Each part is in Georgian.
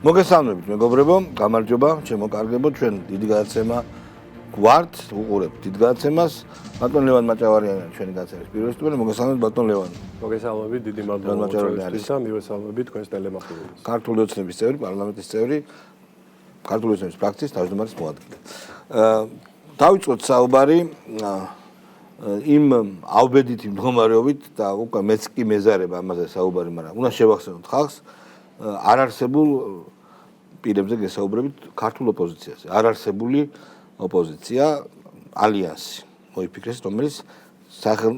მოგესალმებით მეგობრებო, გამარჯობა, ჩემო კარგებო, ჩვენ დიდი გადაცემა გვართ, უყურებთ დიდ გადაცემას. ბატონ ლევან მაჭავარიანი ჩვენი გადაცემის პირველი სტუმარი, მოგესალმებით ბატონ ლევან. მოგესალმებით, დიდი მადლობა მოწვევისთვისა, მივესალმებით თქვენს ტელემახვილებს. ქართული ოცნების წევრი, პარლამენტის წევრი, ქართული ოცნების ფრაქციის თავმჯდომარის მოადგილე. დავიწყოთ საუბარი იმ ავბედითი მდგომარეობით და უკვე მეც კი მეზარება ამაზე საუბარი, მაგრამ უნდა შევახსენოთ ხალხს არარსებულ პირებზე გესაუბრებით ქართულ ოპოზიციაზე. არარსებული ოპოზიცია ალიანსი მოიფიქრეს, რომელიც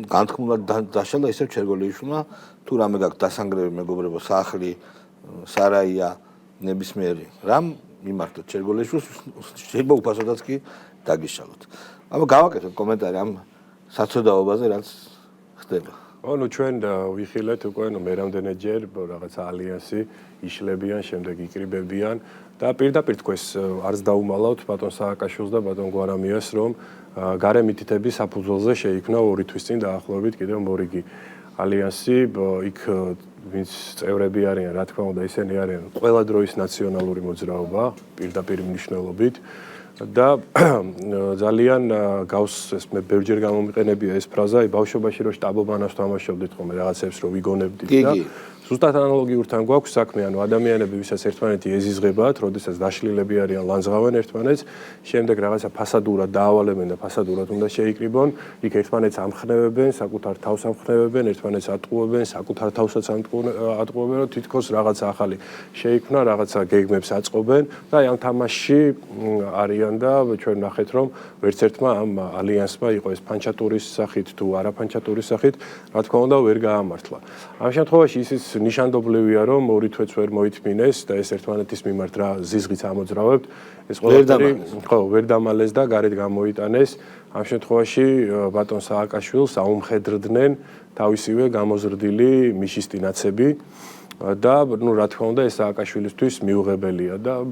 განთქმულად დაშალა ისევ ჩერგოლიიშვილმა, თუ რამე გაქვს დასანგრევი მეგობრებო, სახლი, სარაია, ნებისმიერი რამ მიმართოთ ჩერგოლიიშვილს, შეიძლება უფასოდაც კი დაგიშალოთ. აბა გავაკეთოთ კომენტარი ამ საცოდაობაზე, რაც ხდება. ანუ ჩვენ ვიხილეთ უკვე მე რამდენჯერ რაღაცა ალიანსი იშლებიან, შემდეგ იკრიბებიან და პირდაპირ თქვენს არც დაუმალავთ ბატონ სააკაშვილს და ბატონ გვარამიას, რომ გარე მითითების საფუძველზე შეიქმნა 2 თვის წინ დაახლოებით კიდევ მორიგი ალიანსი, იქ ვინც წევრები არიან, რა თქმა უნდა, ისინი არიან ყველა დროის ნაციონალური მოძრაობა, პირდაპირ მნიშვნელობით. და ძალიან გავს ეს მე ბევრჯერ გამომიყენებია ეს ფრაზა, ბავშვობაში რომ შტაბობანას თამაშობდით ხოლმე რაღაცებს რომ ვიგონებდით და ზუსტად ანალოგიურთან გვაქვს საქმე, ანუ ადამიანები ვისაც ერთმანეთი ეზიზღებათ, როდესაც დაშლილები არიან, ლანძღავენ ერთმანეთს, შემდეგ რაღაცა ფასადურად დაავალებენ და ფასადურად უნდა შეიკრიბონ, იქ ერთმანეთს ამხნევებენ, საკუთარ თავს ამხნევებენ, ერთმანეთს ატყუებენ, საკუთარ თავსაც ატყუებენ, რომ თითქოს რაღაცა ახალი შეიქმნა, რაღაცა გეგმებს აწყობენ და ამ თამაშში არიან და ჩვენ ნახეთ, რომ ვერც ერთმა ამ ალიანსმა იყო ეს ფანჩატურის სახით თუ არაფანჩატურის სახით, რა თქმა უნდა, ვერ გაამართლა. ამ შემთხვევაში ისიც ნიშანდობლივია, რომ 2 თვეც ვერ მოითმინეს და ეს ერთმანეთის მიმართ რა ზიზღიც ამოძრავებთ, ეს ყველაფერი ხო, ვერ დამალეს და გარეთ გამოიტანეს. ამ შემთხვევაში ბატონ სააკაშვილს აუმხედრდნენ თავისივე გამოზრდილი მიშისტინაცები და ნუ რა თქმა უნდა ეს სააკაშვილისთვის მიუღებელია და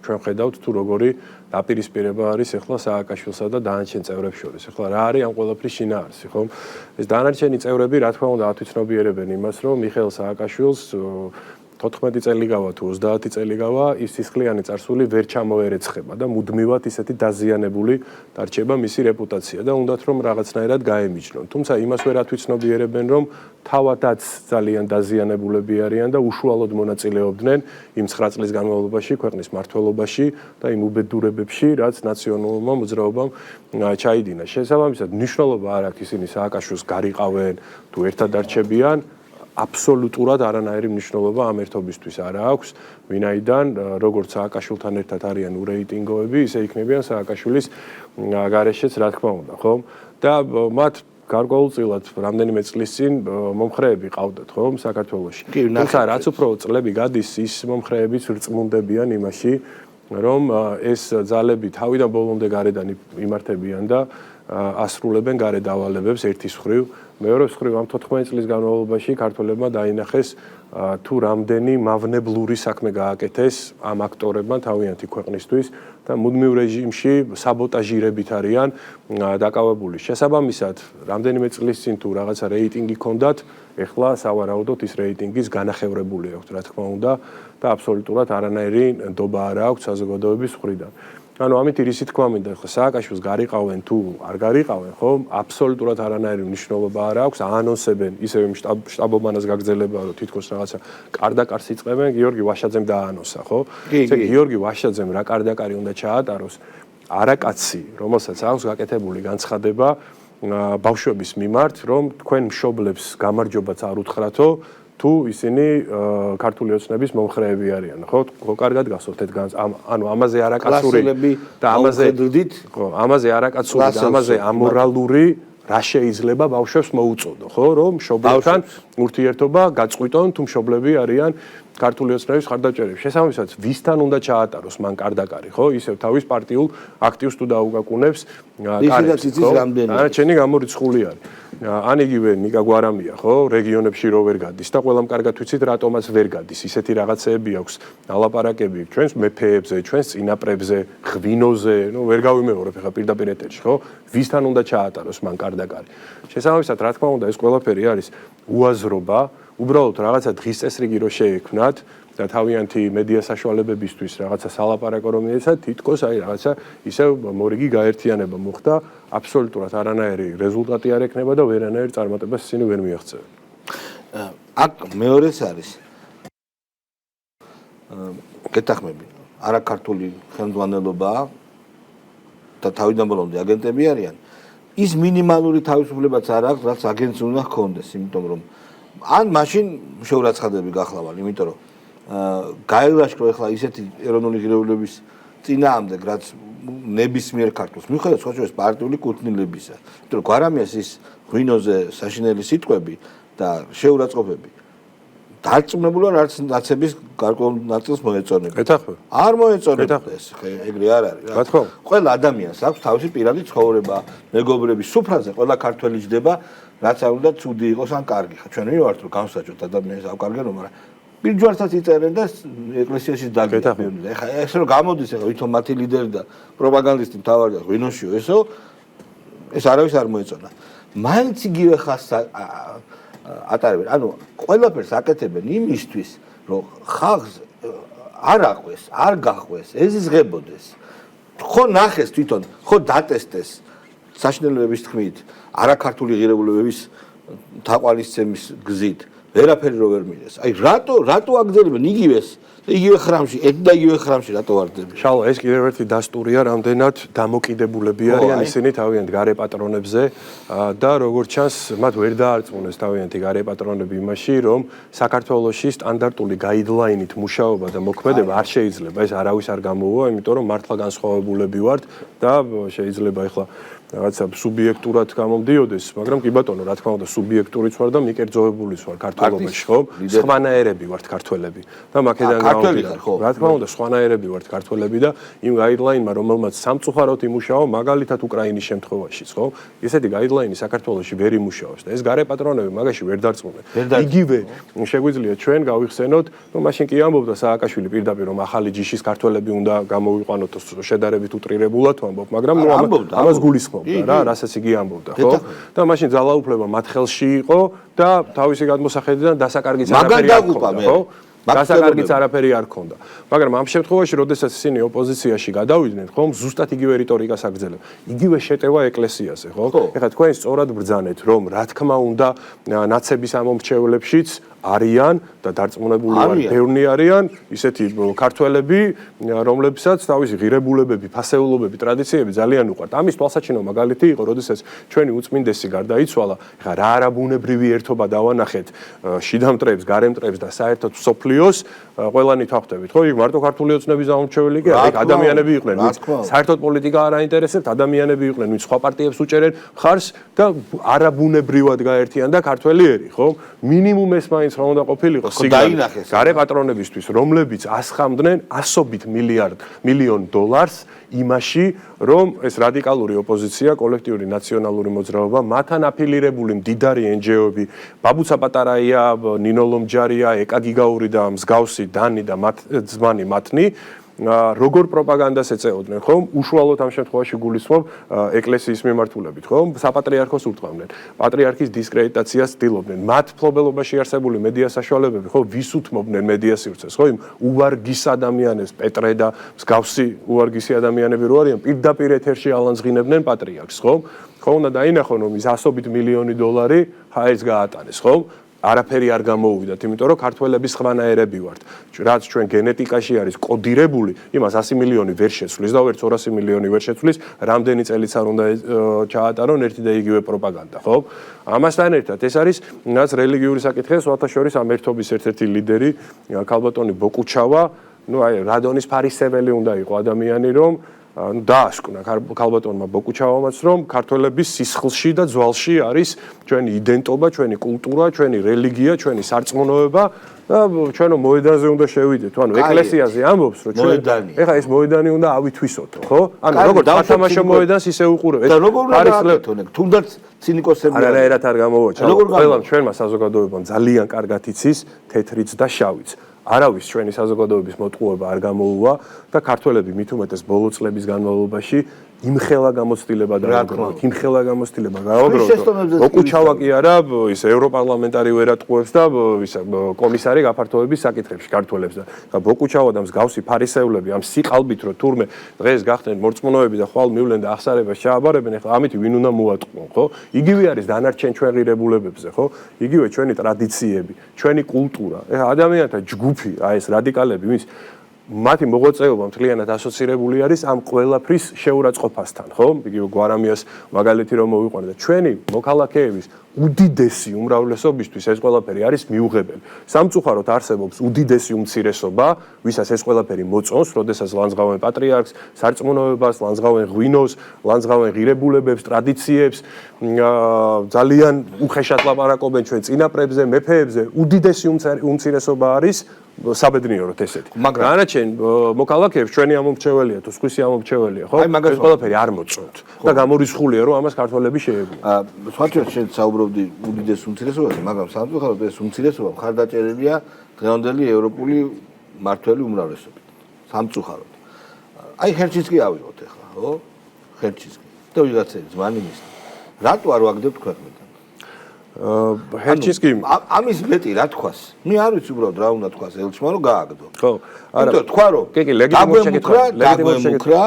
ჩვენ ხედავთ თუ როგორი დაპირისპირება არის ახლა სააკაშვილსა და დანარჩენ წევრებს შორის. ახლა რა არის ამ ყველაფრის შინაარსი, ხო? ეს დანარჩენი წევრები რა თქმა უნდა ათვისნობიერებენ იმას, რომ მიხეილ სააკაშვილს 14 წელი გავა თუ 30 წელი გავა, ის სისხლიანი წარსული ვერ ჩამოერეცხება და მუდმივად ისეთი დაზიანებული დარჩება მისი რეპუტაცია და უნდათ რომ რაღაცნაირად გაემიჯნონ. თუმცა იმას ვერ ათვისნობიერებენ, რომ თავადაც ძალიან დაზიანებულები არიან და უშუალოდ მონაწილეობდნენ იმ 9 წლის განმავლობაში ქვეყნის მმართველობაში და იმ უბედურებებში, რაც ნაციონალურმა მოძრაობამ ჩაიდინა. შესაბამისად, მნიშვნელობა არ აქვს ისინი სააკაშვილს გარიყავენ თუ ერთად არჩებიან, აბსოლუტურად არანაირი მნიშვნელობა ამ ერთობისთვის არ აქვს, ვინაიდან როგორც სააკაშვილთან ერთად არიან ურეიტინგოები, ისე იქნებიან სააკაშვილის გარეშეც, რა თქმა უნდა, ხო? და მათ გარკვეულწილად რამდენიმე წლის წინ მომხრეები ყავდათ, ხო, საქართველოში. თუმცა რაც უფრო წლები გადის, ის მომხრეებიც ვერწმუნდებიან იმაში, რომ ეს ძალები თავიდან ბოლომდე გარედან იმართებიან და ასრულებენ გარე დავალებებს ერთის მხრივ. მეორე მხრივ ამ 14 წლის განმავლობაში ქართველებმა დაინახეს თუ რამდენი მავნებლური საქმე გააკეთეს ამ აქტორებმა თავიანთი ქვეყნისთვის და მუდმივ რეჟიმში საბოტაჟირებით არიან დაკავებული. შესაბამისად, რამდენიმე წლის წინ თუ რაღაცა რეიტინგი ჰქონდათ, ეხლა სავარაუდოდ ის რეიტინგის განახევრებული აქვს, რა თქმა უნდა, და აბსოლუტურად არანაირი ნდობა არ აქვს საზოგადოების მხრიდან. ანუ ამით რისი თქვა მინდა, ხო, სააკაშვილს გარიყავენ თუ არ გარიყავენ, ხო, აბსოლუტურად არანაირი მნიშვნელობა არ აქვს, აანონსებენ ისევ შტაბობანას გაგრძელება, რომ თითქოს რაღაცა კარდაკარს იწყებენ, გიორგი ვაშაძემ დააანონსა, ხო? ესე იგი, გიორგი ვაშაძემ რა კარდაკარი უნდა ჩაატაროს, არაკაცი, რომელსაც აქვს გაკეთებული განცხადება ბავშვების მიმართ, რომ თქვენ მშობლებს გამარჯვებაც არ უთხრათო, თუ ისინი ქართული ოცნების მომხრეები არიან, ხო? კარგად გასვათ ეს ანუ ამაზე არაკაცური და ამაზე არაკაცური და ამაზე ამორალური რა შეიძლება ბავშვებს მოუწოდო, ხო? რომ მშობლებთან ურთიერთობა გაწყვიტონ თუ მშობლები არიან ქართული ოცნების ხარდაჭერები. შესაბამისად, ვისთან უნდა ჩაატაროს მან კარდაკარი, ხო? ისევ თავის პარტიულ აქტივს თუ დაუგაკუნებს კარებს, ხო? დანარჩენი გამორიცხული არის. ან იგივე ნიკა გვარამია, ხო? რეგიონებში რო ვერ გადის და ყველამ კარგად ვიცით რატომაც ვერ გადის. ისეთი რაღაცეები აქვს, ალაპარაკები ჩვენს მეფეებზე, ჩვენს წინაპრებზე, ღვინოზე, ნუ ვერ გავიმეორებ ხა პირდაპირ ეთერში, ხო? ვისთან უნდა ჩაატაროს მან კარდაკარი. შესაბამისად, რა თქმა უნდა, ეს ყველაფერი არის უაზრობა უბრალოდ რაღაცა დღის წესრიგი რო შეექმნათ და თავიანთი მედია საშუალებებისთვის რაღაცა სალაპარაკო რომ ეცა თითქოს აი რაღაცა ისევ მორიგი გაერთიანება მოხდა აბსოლუტურად არანაირი რეზულტატი არ ექნება და ვერანაირ წარმატებას ისინი ვერ მიაღწევენ. აქ მეორეც არის გეთახმები არაქართული ხელმძღვანელობაა და თავიდან ბოლომდე აგენტები არიან ის მინიმალური თავისუფლებაც არ აქვს რაც აგენტს უნდა ჰქონდეს იმიტომ რომ ან მაშინ შეურაცხადები გახლავარ იმიტომ რომ გაელაშქრო ახლა ისეთი ეროვნული ღირებულების წინააღმდეგ რაც ნებისმიერ ქართულს მიუხედავად სხვა შორის პარტიული კუთვნილებისა იმიტომ რომ გვარამიას ის ღვინოზე საშინელი სიტყვები და შეურაცხყოფები დარწმუნებული ვარ არც ნაცების გარკვეულ ნაწილს მოეწონებოდა. ეთახმები. არ მოეწონებოდა ეს, ეგრე არ არის რა. ყველა ადამიანს აქვს თავისი პირადი ცხოვრება, მეგობრების სუფრაზე ყველა ქართველი ჯდება, რაც არ უნდა ცუდი იყოს ან კარგი. ჩვენ ვივართ რომ განსაჯოთ ადამიანს ავკარგენო, მაგრამ ბიჯვარსაც იწერენ და ეკლესიაში დაგეწევენ. ეხლა ეს რომ გამოდის ეხლა ვითომ მათი ლიდერი და პროპაგანდისტი მთავარი და ღვინოშიო ესო ეს არავის არ მოეწონა. მაინც იგივე ხას ატარებენ. ანუ ყველაფერს აკეთებენ იმისთვის, რომ ხალხს არ აყვეს, არ გაყვეს, ეზიზღებოდეს. ხო ნახეს თვითონ, ხო დატესტეს საშინელებების თქმით, არაქართული ღირებულებების თაყვანისცემის გზით. ვერაფერი რო ვერ მიდეს. აი რატო აგრძელებენ იგივე ხრამში, ერთ და იგივე ხრამში რატო ვარდებიან? შალო, ეს კიდევ ერთი დასტურია, რამდენად დამოკიდებულები არიან ისინი თავიანთ გარე პატრონებზე და როგორც ჩანს, მათ ვერ დაარწმუნეს თავიანთი გარე პატრონები იმაში, რომ საქართველოში სტანდარტული გაიდლაინით მუშაობა და მოქმედება არ შეიძლება, ეს არავის არ გამოუვა, იმიტომ რომ მართლა განსხვავებულები ვართ და შეიძლება ეხლა რაღაცა სუბიექტურად გამომდიოდეს, მაგრამ კი ბატონო, რა თქმა უნდა, სუბიექტურიც ვარ და მიკერძოებულიც ვარ ქართველობაში, ხო? სხვანაირები ვართ ქართველები და მაქედან გამომდინარე, ხო? რა თქმა უნდა, სხვანაირები ვართ ქართველები და იმ გაიდლაინმა, რომელმაც სამწუხაროდ იმუშაო, მაგალითად უკრაინის შემთხვევაშიც, ხო? ესეთი გაიდლაინი საქართველოში ვერ იმუშაოს და ეს გარე პატრონები მაგაში ვერ დარწმუნდნენ. იგივე შეგვიძლია ჩვენ გავიხსენოთ, რომ მაშინ კი ამბობდა სააკაშვილი პირდაპირ რომ ახალი ჯიშის ქართველები უნდა გამოვიყვანოთ შედარებით უტრირებულად ვამბობ, მაგრამ ნუ ამას გულისხმობ რა, რასაც იგი ამბობდა, ხო? და მაშინ ძალაუფლება მათ ხელში იყო და თავისი გადმოსახედიდან დასაკარგიც არაფერი არ ჰქონდა, ხო? დასაკარგიც არაფერი არ ჰქონდა. მაგრამ ამ შემთხვევაში, როდესაც ისინი ოპოზიციაში გადავიდნენ, ხომ, ზუსტად იგივე რიტორიკას აგრძელებენ. იგივე შეტევა ეკლესიაზე, ხო? ეხლა თქვენ სწორად ბრძანეთ, რომ რა თქმა უნდა, ნაცების ამომრჩევლებშიც არიან და დარწმუნებული ვარ, ბევრი არიან ისეთი ქართველები, რომლებსაც თავისი ღირებულებები, ფასეულობები, ტრადიციები ძალიან უყვართ. ამის თვალსაჩინო მაგალითი იყო, როდესაც ჩვენი უწმინდესი გარდაიცვალა, ეხლა რა არაბუნებრივი ერთობა დავანახეთ შიდა მტრებს, გარე მტრებს და საერთოდ სოფლიოს, ყველანი თვახტებით, ხო? იქ მარტო ქართული ოცნების ამომრჩეველი კი არა, იქ ადამიანები იყვნენ, ვინც საერთოდ პოლიტიკა არ აინტერესებთ, ადამიანები იყვნენ, ვინც სხვა პარტიებს უჭერენ ხარს და არაბუნებრივად გაერთიანდა ქართველი ერი, ხო? მინიმუმ ეს მაინც რა უნდა ყოფილიყო სიგნალი გარე პატრონებისთვის, რომლებიც ასხამდნენ ასობით მილიონ დოლარს იმაში, რომ ეს რადიკალური ოპოზიცია, კოლექტიური ნაციონალური მოძრაობა, მათთან აფილირებული მდიდარი NGO-ები, ბაბუცა პატარაია, ნინო ლომჯარია, ეკა გიგაური და მსგავსი დანი და ძმანი მათნი როგორ პროპაგანდას ეწეოდნენ, ხომ? უშუალოდ ამ შემთხვევაში გულისხმობ ეკლესიის მიმართულებით, ხომ? საპატრიარქოს ურტყავდნენ. პატრიარქის დისკრედიტაციას ცდილობდნენ. მათ მფლობელობაში არსებული მედია საშუალებები, ხო, ვის უთმობდნენ მედია სივრცეს, ხო? იმ უვარგის ადამიანებს, პეტრე და მსგავსი უვარგისი ადამიანები რო არიან, პირდაპირ ეთერში ალანძღინებდნენ პატრიარქს, ხო? ხო, უნდა დაინახონ, რომ ის $100 მილიონი ჰაერს გაატარეს, ხო? არაფერი არ გამოუვიდათ, იმიტომ რომ ქართველების ხვანაერები ვართ. რაც ჩვენ გენეტიკაში არის კოდირებული, იმას 100 მილიონი ვერ შეცვლის და ვერც 200 მილიონი ვერ შეცვლის, რამდენი წელიც არ უნდა ჩაატარონ ერთი და იგივე პროპაგანდა, ხო? ამასთან ერთად ეს არის რაც რელიგიური საკითხია, სხვათა შორის ამ ერთობის ერთ-ერთი ლიდერი, ქალბატონი ბოკუჩავა, ნუ აი რადონის ფარისეველი უნდა იყო ადამიანი, რომ დაასკვნა ქალბატონმა ბოკუჩავამაც, რომ ქართველების სისხლში და ძვალში არის ჩვენი იდენტობა, ჩვენი კულტურა, ჩვენი რელიგია, ჩვენი სარწმუნოება და ჩვენო მოედანზე უნდა შევიდეთ. ანუ ეკლესიაზე ამბობს, რომ ჩვენ ეხლა ეს მოედანი უნდა ავითვისოთო, ხო? ანუ როგორც სათამაშო მოედანს ისე უყურებ. და როგორ უნდა გააკეთონ ეგ? თუნდაც ცინიკოსები არანაირად არ გამოვაჩა. ყველა ჩვენმა საზოგადოებამ ძალიან კარგად იცის თეთრიც და შავიც. არავის ჩვენი საზოგადოების მოტყუება არ გამოუვა და ქართველები მით უმეტეს ბოლო წლების განმავლობაში იმხელა გამოცდილება დააგროვოთ, იმხელა გამოცდილება შეესტომებს ოკუჩავა კი არა, ის ევროპარლამენტარი ვერატყუებს და ისა კომისარი გაფართოების საკითხებში ქართველებს და ოკუჩავა და მსგავსი ფარისევლები ამ სიყალბით რომ თურმე დღეს გახდნენ მორწმუნოები და ხვალ მივლენ და აღსარებას ჩააბარებენ, ახლა ამით ვინ უნდა მოატყუონ, ხო? იგივე არის დანარჩენ ჩვენ ღირებულებებზე, ხო? იგივე ჩვენი ტრადიციები, ჩვენი კულტურა. ეხლა ადამიანთა ჯგუფი, აი ეს რადიკალები, ვინც მათი მოღვაწეობა მთლიანად ასოცირებული არის ამ ყველაფრის შეურაცხყოფასთან, ხო? იგივე გვარამიას მაგალითი რომ მოვიყვანე და ჩვენი მოქალაქეების უდიდესი უმრავლესობისთვის ეს ყველაფერი არის მიუღებელი. სამწუხაროდ არსებობს უდიდესი უმცირესობა, ვისაც ეს ყველაფერი მოწონს, როდესაც ლანძღავენ პატრიარქს, სარწმუნოებას, ლანძღავენ ღვინოს, ლანძღავენ ღირებულებებს, ტრადიციებს, ძალიან უხეშად ლაპარაკობენ ჩვენ წინაპრებზე, მეფეებზე, უდიდესი უმცირესობა არის საბედნიეროდ ესეთი. განაჩენ მოქალაქეებს ჩვენი ამომრჩეველია თუ სხვისი ამომრჩეველია, ხო? ეს ყველაფერი არ მოწონთ და გამორიცხულია რომ ამას ქართველები შეეგუონ. სხვათა შენ საუბრობდი უდიდეს უმცირესობაზე, მაგრამ სამწუხაროდ ეს უმცირესობა მხარდაჭერილია დღევანდელი ევროპული მართველი უმრავლესობით. სამწუხაროდ. აი ჰერჩინსკი ავიღოთ ახლა, ხო? ჰერჩინსკი. და ვიღაცები ზმანი მისნა. რატო არ ვაგდებთ ქვეყნიდან? ჰერჩინსკი ამის მეტი რა თქვას? მე არ ვიცი უბრალოდ რა უნდა თქვას ელჩმა რომ გააგდო. ხო. არა, თქვა რომ კი, ლეგიტიმური შეკითხვა.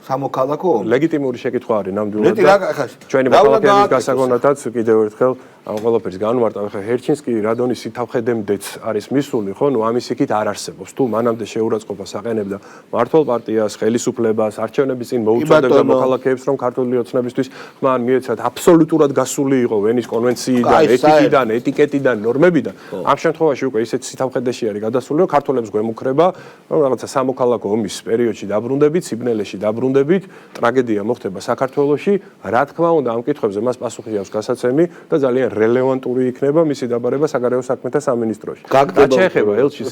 სამოქალაქო ლეგიტიმური შეკითხვა არის ნამდვილად. მეტი რა ხა ჩვენი მოქალაქეების გასაგონათაც კიდევ ერთხელ ამ ყველაფერს განვარტავ. ახლა ჰერჩინსკი რადონის სითავხედემდეც არის მისული, ხო? ნუ ამის იქით არ არსებობს. თუ მანამდე შეურაცხყოფას აყენებდა მართლ პარტიას, ხელისუფლებას, არჩევნების წინ მოუწოდებდა მოქალაქეებს, რომ ქართული ოცნებისთვის ხმან მიეცათ აბსოლუტურად გასული იყო ვენის კონვენციიდან, ეთიკიდან, ეტიკეტიდან, ნორმებიდან. ამ შემთხვევაში უკვე ისეთ სითავხედეში არის გადასული, რომ ქართველებს გვემუქრება, რომ რაღაცა სამოქალაქო ომის პერიოდში დაბრუნდებით, სიბნელეში დაბრუნდებით, ტრაგედია მოხდება საქართველოში. რა თქმა უნდა, ამ კითხვებზე მას პასუხი აქვს გასაცემი და ძალიან რელევანტური იქნება მისი დაბარება საგარეო საქმეთა სამინისტროში. რაც შეეხება ელჩის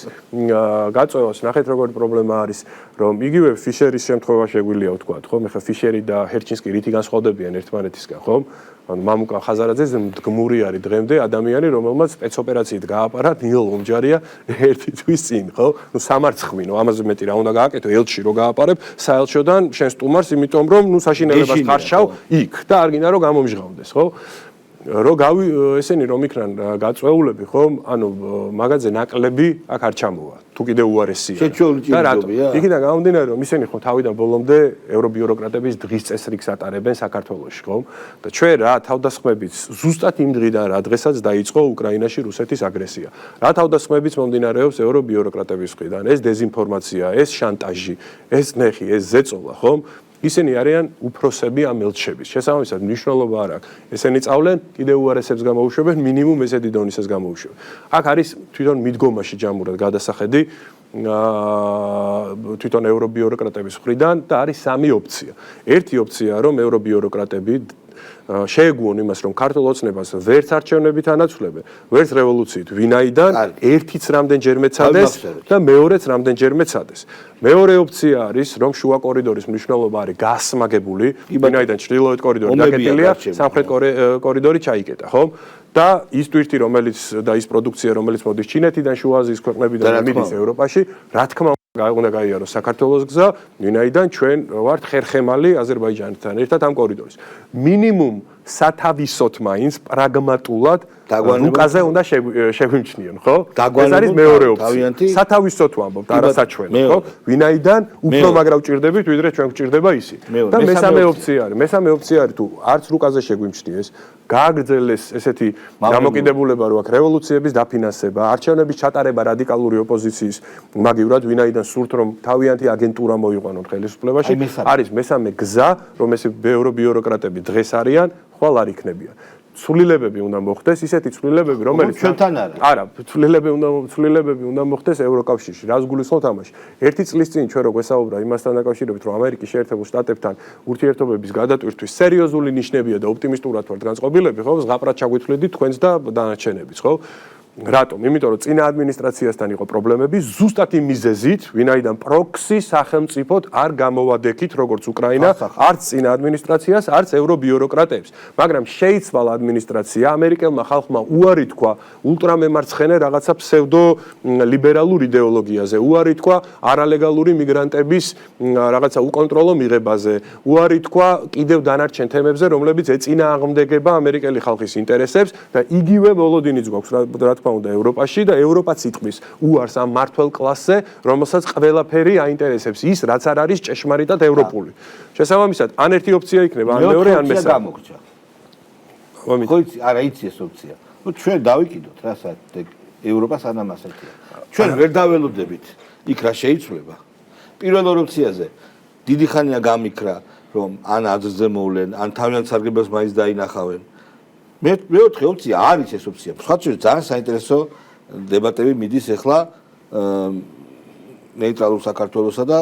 გაწევას, ნახეთ როგორი პრობლემა არის, რომ იგივე ფიშერის შემთხვევა შეგვიძლია ვთქვა, ხო? მე ხა ფიშერი და ჰერჩინსკი რითი განსხვავდებიან ერთმანეთისგან, ხო? ანუ მამუკა ხაზარაძე მდგმური არის დღემდე ადამიანი, რომელმაც სპეცოპერაციით გააპარა ნილ ომჯარია ერთი თვის წინ, ხო? ნუ სამარცხვინო, ამაზე მეტი რა უნდა გააკეთო, ელჩი რო გააპარებ საელჩოდან შენ სტუმარს, იმიტომ რომ ნუ საშინელებას ხარშავ იქ და არ გინდა რომ გამომჟღავდეს, ხო? ესენი რომ იქნან გაწვეულები, ხო? ანუ მაგაზე ნაკლები აქ არ ჩამოვა. თუ კიდე უარესია. და რატო? იქიდან გამომდინარე, რომ ისინი ხო თავიდან ბოლომდე ევრობიუროკრატების დღის წესრიგს ატარებენ საქართველოში, ხო? და ჩვენ რა თავდასხმებით ზუსტად იმ დღიდან რა დღესაც დაიწყო უკრაინაში რუსეთის აგრესია. რა თავდასხმებით მომდინარეობს ევრობიუროკრატების მხრიდან? ეს დეზინფორმაცია, ეს შანტაჟი, ეს ნეხი, ეს ზეწოლა, ხო? ისინი არიან უფროსები ამ ელჩების. შესაბამისად, მნიშვნელობა არ აქვს. ესენი წავლენ, კიდევ უარესებს გამოუშვებენ, მინიმუმ ესეთი დონისას გამოუშვებენ. აქ არის თვითონ მიდგომაში ჯამურად გადასახედი თვითონ ევრობიუროკრატების მხრიდან და არის სამი ოფცია. ერთი ოფცია, რომ ევრობიუროკრატები შეეგუონ იმას, რომ ქართულ ოცნებას ვერც არჩევნებით ანაცვლებენ, ვერც რევოლუციით, ვინაიდან ერთიც რამდენჯერ მეცადეს და მეორეც რამდენჯერ მეცადეს. მეორე ოფცია არის, რომ შუა კორიდორის მნიშვნელობა არის გასმაგებული, ვინაიდან ჩრდილოეთ კორიდორი დაკეტილია, სამხრეთ კორიდორი ჩაიკეტა, ხო? და ის ტვირთი, რომელიც და ის პროდუქცია, რომელიც მოდის ჩინეთიდან, შუა აზიის ქვეყნებიდან და მიდის ევროპაში, რა თქმა უნდა გაიაროს საქართველოს გზა, ვინაიდან ჩვენ ვართ ხერხემალი აზერბაიჯანთან ერთად ამ კორიდორის. მინიმუმ სათავისოთ მაინც პრაგმატულად რუკაზე უნდა შეგვიმჩნიონ, ხო? ეს არის მეორე ოფცია. სათავისოთ ვამბობთ, არასაჩვენო, ხო? ვინაიდან უფრო მაგრა ვჭირდებით, ვიდრე ჩვენ გვჭირდება ისინი. და მესამე ოფცია არის თუ არც რუკაზე შეგვიმჩნიეს, გააგრძელეს ესეთი დამოკიდებულება, რომ აქ რევოლუციების დაფინანსება, არჩევნების ჩატარება რადიკალური ოპოზიციის მაგივრად, ვინაიდან სურთ რომ თავიანთი აგენტურა მოიყვანონ ხელისუფლებაში, არის მესამე გზა, რომ ეს ევრობიუროკრატები დღეს არიან, ხვალ არ იქნებიან. ცვლილებები უნდა მოხდეს, ისეთი ცვლილებები, რომელიც ჩვენთან არა. არა, ცვლილებები უნდა მოხდეს ევროკავშირში. რას გულისხმობთ ამაში? ერთი წლის წინ ჩვენ რო გვესაუბრა იმასთან დაკავშირებით, რომ ამერიკის შეერთებულ შტატებთან ურთიერთობების გადატვირთვის სერიოზული ნიშნებია და ოპტიმისტურად ვართ განწყობილები, ხო? ზღაპრად ჩაგვითვლიდით თქვენს და დანარჩენებიც, ხო? რატომ? იმიტომ რომ წინა ადმინისტრაციასთან იყო პრობლემები ზუსტად იმ მიზეზით, ვინაიდან პროქსი სახელმწიფოდ არ გამოვადექით როგორც უკრაინა, არც წინა ადმინისტრაციას, არც ევრობიუროკრატებს. მაგრამ შეიცვალა ადმინისტრაცია, ამერიკელმა ხალხმა უარი თქვა ულტრამემარცხენე რაღაცა ფსევდო ლიბერალურ იდეოლოგიაზე, უარი თქვა არალეგალური მიგრანტების რაღაცა უკონტროლო მიღებაზე, უარი თქვა კიდევ დანარჩენ თემებზე, რომლებიც ეწინააღმდეგება ამერიკელი ხალხის ინტერესებს და იგივე მოლოდინიც გვაქვს რა თქმა უნდა ევროპაში და ევროპაც იტყვის უარს ამ მართლ კლასზე, რომელსაც ყველაფერი აინტერესებს ის, რაც არ არის ჭეშმარიტად ევროპული. შესაბამისად, ან ერთი ოპცია იქნება, ან მეორე, ან მესამე. გამოგჭა. ხო იცი, არა იცი ეს ოპცია. ნუ ჩვენ დავიკიდოთ რა საერთოდ ევროპა სანამ ასეთია. ჩვენ ვერ დაველოდებით იქ რა შეიცვლება. პირველ ორ ოპციაზე დიდი ხანია გამიქრა, რომ ან აზრზე მოვლენ, ან თავიანთ სარგებელს მაინც დაინახავენ. მეოთხე ოპცია არის ეს ოპცია. სხვა შორის ძალიან საინტერესო დებატები მიდის ახლა ნეიტრალურ საქართველოსა და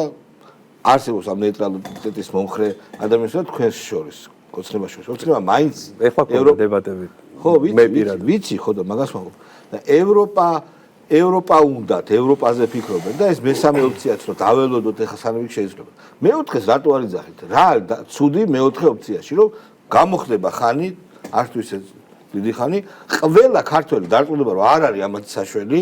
არსებობს ამ ნეიტრალიტეტის მომხრე ადამიანებსა თქვენს შორის, ოცნება შორის. ოცნება მაინც ევროპა დებატები. ხო, ვიცი, ხო და მაგას ვამბობ. და ევროპა უნდათ, ევროპაზე ფიქრობენ და ეს მესამე ოპციაც რომ დაველოდოთ ახლა სანამ იქ შეიძლება. მეოთხეს რატო არ იძახით? რა ცუდი მეოთხე ოპციაში, რომ გამოხდება ხანი არც დიდი ხანი ყველა ქართველი დარწმუნება რომ არ არის ამათ საშველი,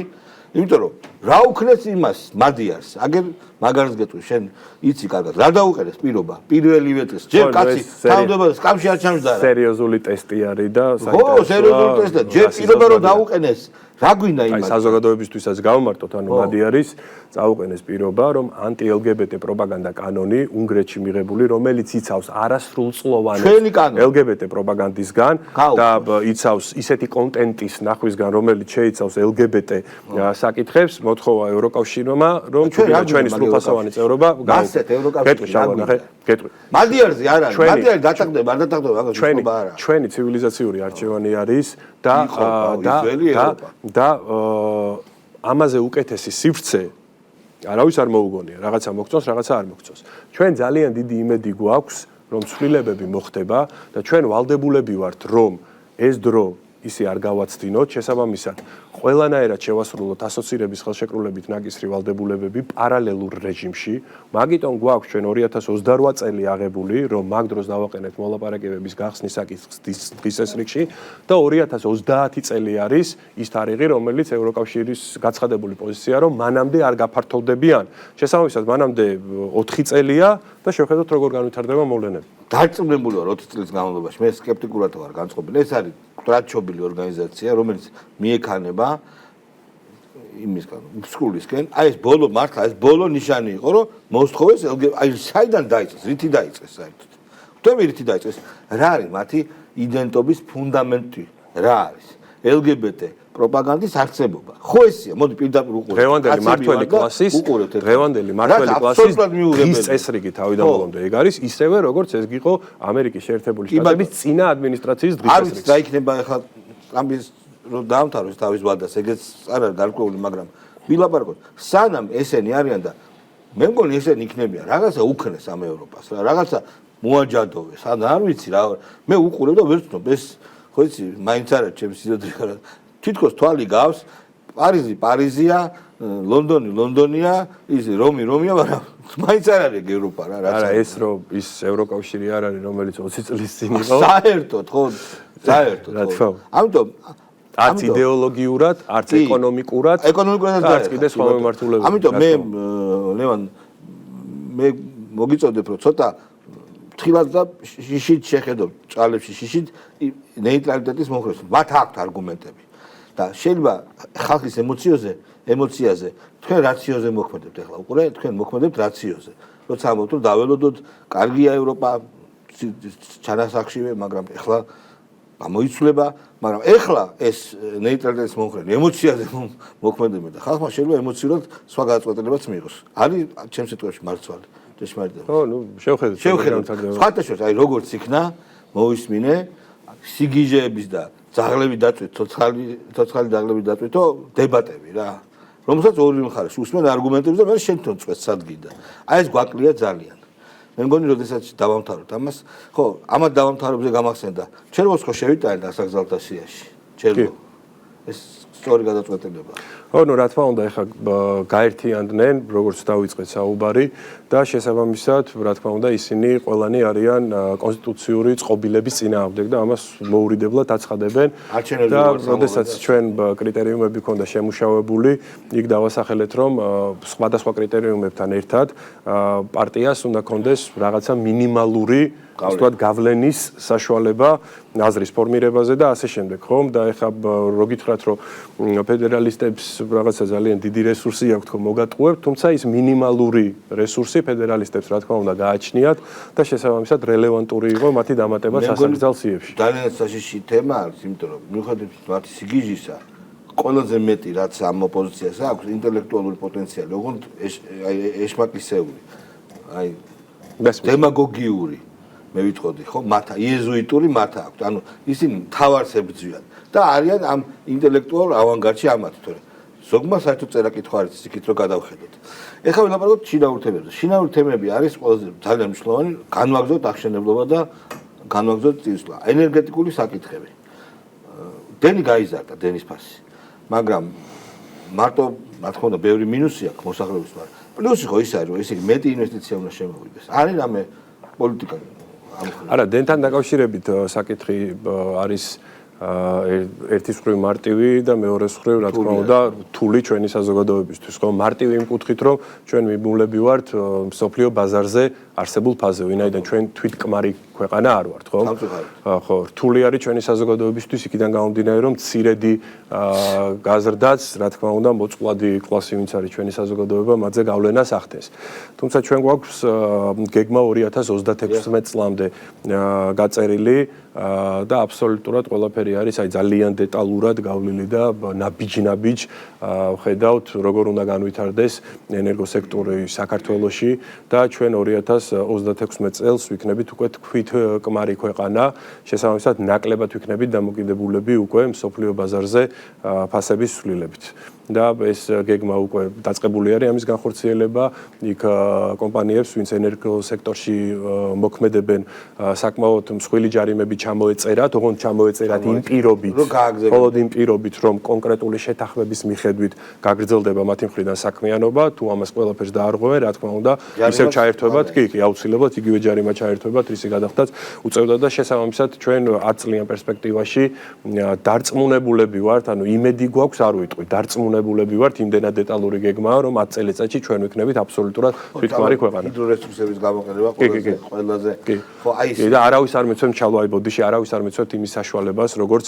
იმიტომ რომ რა უქნეს იმას მადიარს, აგერ მაგარს გეტყვი შენ იცი კარგად, რა დაუყენეს პირობა, პირველივე დღეს, ჯერ კაცი თავმდებარე სკამში არ ჩამჯდა რა. სერიოზული ტესტი არის და ხო, სერიოზული ტესტი, ჯერ პირობა რომ დაუყენეს, რა გვინდა იმას? აი საზოგადოებისთვისაც გავმარტოთ, ანუ მადიარის წაუყენეს პირობა, რომ ანტი-LGBT პროპაგანდა კანონი უნგრეთში მიღებული, რომელიც იცავს არასრულწლოვანეს LGBT პროპაგანდისგან და იცავს ისეთი კონტენტის ნახვისგან, რომელიც შეიცავს LGBT საკითხებს, მოთხოვა ევროკავშირმა, რომ ჩვენი სრულფასოვანი წევრობა გასცეთ ევროკავშირში. გეტყვი. მადიარზე არ არის, მადიარი დათანხმდება, არ დათანხმდება, მაგას ვთქვა არა. ჩვენი ცივილიზაციური არჩევანი არის და ამაზე უკეთესი სივრცე არავის არ მოუგონია, რაღაცა მოგწონს, რაღაცა არ მოგწონს. ჩვენ ძალიან დიდი იმედი გვაქვს, რომ ცვლილებები მოხდება და ჩვენ ვალდებულები ვართ, რომ ეს დრო ისე არ გავაცდინოთ, შესაბამისად, ყველანაირად შევასრულოთ ასოცირების ხელშეკრულებით ნაკისრი ვალდებულებები პარალელურ რეჟიმში, მაგიტომ გვაქვს ჩვენ 2028 წელი აღებული, რომ მაგ დროს დავაყენეთ მოლაპარაკებების გახსნის საკითხის დღის რიგში და 2030 წელი არის ის თარიღი, რომელიც ევროკავშირის გაცხადებული პოზიცია, რომ მანამდე არ გაფართოვდებიან. შესაბამისად, მანამდე 4 წელია და შევხედოთ როგორ განვითარდება მოვლენები. დარწმუნებული ვარ 20 წლის განმავლობაში, მე სკეპტიკურად ვარ განწყობილი. ეს არის ტრადიჩობილი ორგანიზაცია, რომელიც მიექანება იმისგან, სკულისკენ. აი ეს ბოლო მართლა, ეს ბოლო ნიშანი იყო, რომ მოსთხოვეს აი საიდან დაიწყეს, რითი დაიწყეს საერთოდ. თქვენ რითი დაიწყეს? რა არის მათი იდენტობის ფუნდამენტი? რა არის? LGBT პროპაგანდის არსებობა. ხო ესია, მოდი პირდაპირ უყურეთ. დღევანდელი მართველი კლასის დღის წესრიგი თავიდან ბოლომდე ეგ არის, ისევე როგორც ეს იყო ამერიკის შეერთებული შტატების წინა ადმინისტრაციის დღის წესრიგი. არის რა იქნება ახლა ამის რომ დაამთავროს თავის ვადას, ეგეც არ არის გარკვეული, მაგრამ ვილაპარაკოთ. სანამ ესენი არიან და მე მგონი ესენი იქნებიან, რაღაცა უქნეს ამ ევროპას, რაღაცა მოაჯადოვეს, ან არ ვიცი რა. მე უყურებ და ვერ ვცნობ ეს ხო იცი, მაინც არა ჩემს სიძოდრე. თითქოს თვალი გავს, პარიზი პარიზია, ლონდონი ლონდონია, ის რომია, მაგრამ მაინც არ არის ევროპა რა. არა, ეს რომ ის ევროკავშირი არ არის, რომელიც 20 წლის წინ იყო. საერთოდ ხო, საერთოდ. რა თქმა უნდა. ამიტომ არც იდეოლოგიურად, არც ეკონომიკურად, არც კიდე სხვა მიმართულებებით. ამიტომ მე ლევან მე მოგიწოდებ რომ ცოტა თხილად და შიშით შეხედო ჭალებში შიშით ნეიტრალიტეტის მომხრეს. მათ აქვთ არგუმენტები. და შეიძლება ხალხის ემოციაზე თქვენ რაციოზე მოქმედებთ ახლა უყურე თქვენ მოქმედებთ რაციოზე. როცა ამბობთ რომ დაველოდოთ, კარგია ევროპა ჩანასახშივე, მაგრამ ახლა გამოიცვლება, მაგრამ ახლა ეს ნეიტრალიტეტის მომხრე ემოციაზე მოქმედებენ და ხალხმა შეიძლება ემოციურად სხვა გადაწყვეტილებაც მიიღოს. არის ჩემს სიტყვებში მარცვალი. ხო, ნუ შევხედეთ. სხვათა შორის, აი როგორც იქნა, მოვისმინე სიგიჟეების და ძაღლების დაწვით, ცოცხალი ძაღლების დაწვითო დებატები რა. რომელსაც ორივე მხარეს უსმენ არგუმენტებს და მე შენ თვითონ წვეს სადგიდა. აი ეს გვაკლია ძალიან. მე მგონი, როდესაც დავამთავროთ ამას, ხო, ამათ დავამთავრებზე გამახსენდა. ჩერვოს ხო შევიტანეთ ასაგზალთა სიაში. ჩერვო. ეს სწორი გადაწყვეტილება. ხო, რა თქმა უნდა, ეხლა გაერთიანდნენ, როგორც დავიწყეთ საუბარი და შესაბამისად, რა თქმა უნდა, ისინი ყველანი არიან კონსტიტუციური წყობილების წინააღმდეგ და ამას მოურიდებლად აცხადებენ. და როდესაც ჩვენ კრიტერიუმები ქონდა შემუშავებული, იქ დავასახელეთ, რომ სხვადასხვა კრიტერიუმებთან ერთად პარტიას უნდა ქონდეს რაღაცა მინიმალური ვთქვათ გავლენის საშუალება აზრის ფორმირებაზე და ასე შემდეგ, ხომ? და ეხლა რო გითხრათ, რომ ფედერალისტებს რაღაცა ძალიან დიდი რესურსი აქვთ, ხო, მოგატყუებთ, თუმცა ის მინიმალური რესურსი ფედერალისტებს რა თქმა უნდა გააჩნიათ და შესაბამისად რელევანტური იყო მათი დამატება სასაგრძალ სიებში. ძალიან საშიში თემა არის, იმიტომ რომ მიუხედავად მათი სიგიჟისა, ყველაზე მეტი რაც ამ ოპოზიციას აქვს ინტელექტუალური პოტენციალი, ოღონდ ეშმაკისეული. აი დემაგოგიური მე ვიტყოდი, ხო, მათ იეზუიტური მათ აქვს. ანუ ისინი თავარს ებრძვიან და არიან ამ ინტელექტუალურ ავანგარდში ამათი, თორე ზოგმა საერთოდ წერა კითხვა არის იქით რომ გადავხედოთ. ეხლა ვილაპარაკოთ შინაურ თემებზე. შინაური თემები არის ყველაზე ძალიან მნიშვნელოვანი, განვაგრძოთ აღშენებლობა და განვაგრძოთ წინსვლა. ენერგეტიკული საკითხები. დენი გაიზარდა, დენის ფასი. მაგრამ მარტო, რა თქმა უნდა, ბევრი მინუსი აქვს მოსახლეობის მიმართ. პლუსი ხო ის არის, რომ ისინი მეტი ინვესტიცია უნდა შემოვიდეს. არის რამე პოლიტიკა არა, დენთან დაკავშირებით საკითხი არის ერთის მხრივ მარტივი და მეორეს მხრივ, რა თქმა უნდა, რთული ჩვენი საზოგადოებისთვის, ხო? მარტივი იმ კუთხით, რომ ჩვენ მიმულები ვართ მსოფლიო ბაზარზე არსებულ ფაზზე, ვინაიდან ჩვენ თვითკმარი ქვეყანა არ ვართ, ხო? ხო, რთული არის ჩვენი საზოგადოებისთვის, იქიდან გამომდინარე, რომ მცირედი გაზრდაც, რა თქმა უნდა, მოწყვლადი კლასი ვინც არის ჩვენი საზოგადოება, მათზე გავლენას ახდენს. თუმცა ჩვენ გვაქვს გეგმა 2036 წლამდე გაწერილი და აბსოლუტურად ყველაფერი არის აი ძალიან დეტალურად გავლილი და ნაბიჯ-ნაბიჯ ხედავთ როგორ უნდა განვითარდეს ენერგოსექტორი საქართველოში და ჩვენ 2036 წელს ვიქნებით უკვე თვითკმარი ქვეყანა, შესაბამისად ნაკლებად ვიქნებით დამოკიდებულები უკვე მსოფლიო ბაზარზე ფასების ცვლილებით. და ეს გეგმა უკვე დაწყებული არის ამის განხორციელება, იქ კომპანიებს, ვინც ენერგოსექტორში მოქმედებენ, საკმაოდ მსხვილი ჯარიმები ჩამოეწერათ, ოღონდ ჩამოეწერათ იმ პირობით, მხოლოდ იმ პირობით, რომ კონკრეტული შეთანხმების მიხედვით გაგრძელდება მათი მხრიდან საქმიანობა, თუ ამას ყველაფერს დაარღვევენ, რა თქმა უნდა, ისევ ჩაერთვებათ, კი, აუცილებლად იგივე ჯარიმა ჩაერთვებათ, რისი გადახდაც უწევდათ და შესაბამისად ჩვენ 10 წლიან პერსპექტივაში დარწმუნებულები ვართ, ანუ იმედი გვაქვს, არ ვიტყვი, დარწმუნებულები ვართ, იმდენად დეტალური გეგმაა, რომ 10 წელიწადში ჩვენ ვიქნებით აბსოლუტურად თვითკმარი ქვეყანა. ჰიდრორესურსების გამოყენება ყველაზე ხო, აი ეს და არავის არ მეცემ ჩალვა აი ბოდიში, არავის არ მეცემ იმის საშუალებას, როგორც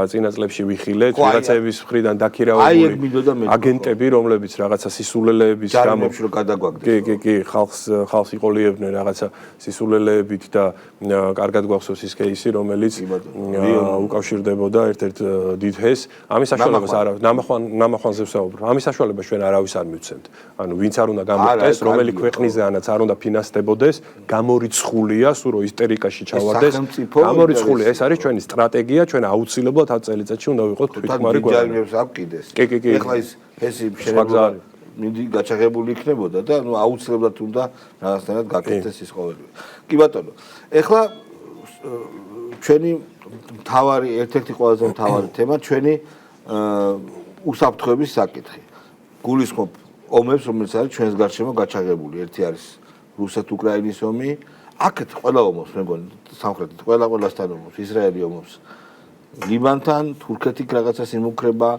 წინა წლებში ვიხილეთ, ვიღაცების მხრიდან დაქირავებული აგენტები, რომლებიც რაღაცა სისულელეების გამო ჯარიმებში რო გადაგვაგდეს. კი, ხალხს იყოლიებდნენ რაღაცა სისულელეებით და კარგად გვახსოვს ის кейსი, რომელიც უკავშირდებოდა ერთ-ერთ დიდ ჰეს. ამის საშუალებას არა, ნამახვანზე ვსაუბრობ. ამის საშუალებას ჩვენ არავის არ მივცემთ. ანუ ვინც არ უნდა გამოყდეს, რომელი ქვეყნისგანაც არ უნდა ფინანსდებოდეს, გამორიცხულია, სულ რო ისტერიკაში ჩავარდეს. გამორიცხულია, ეს არის ჩვენი სტრატეგია, ჩვენ აუცილებლად 10 წელიწადში უნდა ვიყოთ თვითკმარი ქვეყანა. ჯარიმებს აკიდეს. კი. ეხლა ის ჰესი შეიძლება მინდი გაჩაღებული იქნებოდა და ნუ აუცილებლად უნდა რაღაცნაირად გაკეთდეს ის ყოველივე. კი ბატონო, ეხლა ჩვენი მთავარი ერთ-ერთი ყველაზე მთავარი თემა ჩვენი უსაფრთხოების საკითხი. გულისხმობ ომებს, რომელიც არის ჩვენს გარშემო გაჩაღებული. ერთი არის რუსეთ-უკრაინის ომი, აქეთ ყველა ომობს, მე მგონი, სამხრეთით ყველასთან ომობს, ისრაელი ომობს. ლიბანთან, თურქეთი რაღაცას იმუქრება,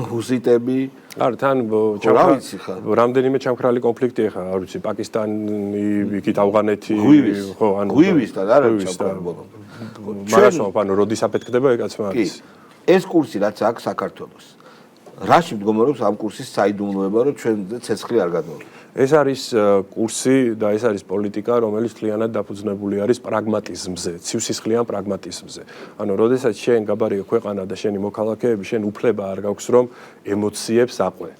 ჰუსიტები. არა, თან რამდენიმე ჩამქრალი კონფლიქტი ახლა, არ ვიცი, პაკისტანი, იქით ავღანეთი, ხო, ანუ ღვივისთან არა ჩამქრალი. მარასოვა, ანუ როდის აფეთქდება ეკაცმა არის. ეს კურსი რაც აქვს საქართველოს. რაში მდგომარეობს ამ კურსის საიდუმლოება, რომ ჩვენ ცეცხლი არ გადმოვიდა? ეს არის კურსი და ეს არის პოლიტიკა, რომელიც მთლიანად დაფუძნებული არის პრაგმატიზმზე, ცივსისხლიან პრაგმატიზმზე. ანუ, როდესაც შენ გაბარიო ქვეყანა და შენი მოქალაქეები, შენ უფლება არ გაქვს, რომ ემოციებს აყვე.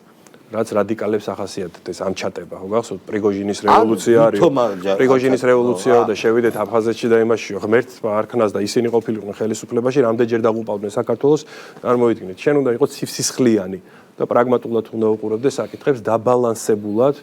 რაც რადიკალებს ახასიათებს ამ ჩატება, ხო გახსოვთ პრიგოჟინის რევოლუცია არის. პრიგოჟინის რევოლუცია და შევიდეთ აფხაზეთში და იმაში ღმერთს არქნას და ისინი ყოფილიყნენ ხელისუფლებაში, რამდენჯერ დაღუპავდნენ საქართველოს, წარმოიდგინეთ, შენ უნდა იყოს ცივსისხლიანი და პრაგმატულად უნდა უყურებდეს საკითხებს დაბალანსებულად,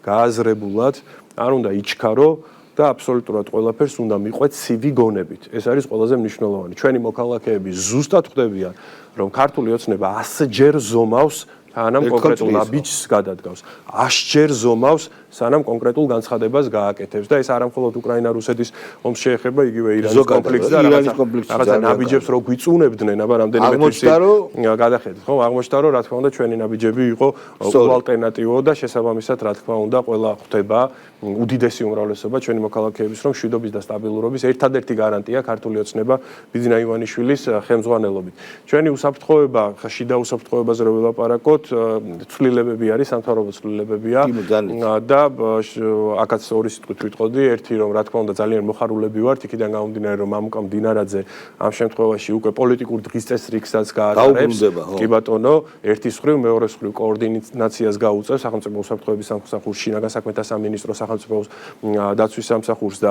გააზრებულად, არ უნდა იჩქარო და აბსოლუტურად ყველაფერს უნდა მიყვეთ ცივი გონებით. ეს არის ყველაზე მნიშვნელოვანი. ჩვენი მოქალაქეები ზუსტად ხვდებიან, რომ ქართული ოცნება 100-ჯერ ზომავს სანამ კონკრეტულ ნაბიჯს გადადგავს. 100-ჯერ ზომავს სანამ კონკრეტულ განცხადებას გააკეთებს და ეს არა მხოლოდ უკრაინა-რუსეთის ომს შეეხება, იგივე ირანის კონფლიქტს და რაღაცა ნაბიჯებს რო გვიწუნებდნენ, აბა რამდენიმე თვით გადახედეთ, ხო, აღმოჩნდა რომ რა თქმა უნდა ჩვენი ნაბიჯები იყო ალტერნატივო და შესაბამისად რა თქმა უნდა ყველა ხვდება უდიდესი უმრავლესობა ჩვენი მოქალაქეების რომ მშვიდობის და სტაბილურობის ერთადერთი გარანტია ქართული ოცნება ბიძინა ივანიშვილის ხელმძღვანელობით. ჩვენი უსაფრთხოება, შიდა უსაფრთხოებაზე რო ვილაპარაკოთ, ცვლილებები არის, სამთავრობო ცვლილებებია და აქაც ორი სიტყვით ვიტყოდი, ერთი რომ რა თქმა უნდა ძალიან მოხარულები ვართ, იქიდან გამომდინარე რომ მამუკა მდინარაძე ამ შემთხვევაში უკვე პოლიტიკურ დღის წესრიგსაც გაატარებს. კი ბატონო, ერთის მხრივ, მეორეს მხრივ კოორდინაციას გაუწევს სახელმწიფო უსაფრთხოების სამსახურს, შინაგან საქმეთა სამინისტროს, სახელმწიფო დაცვის სამსახურს და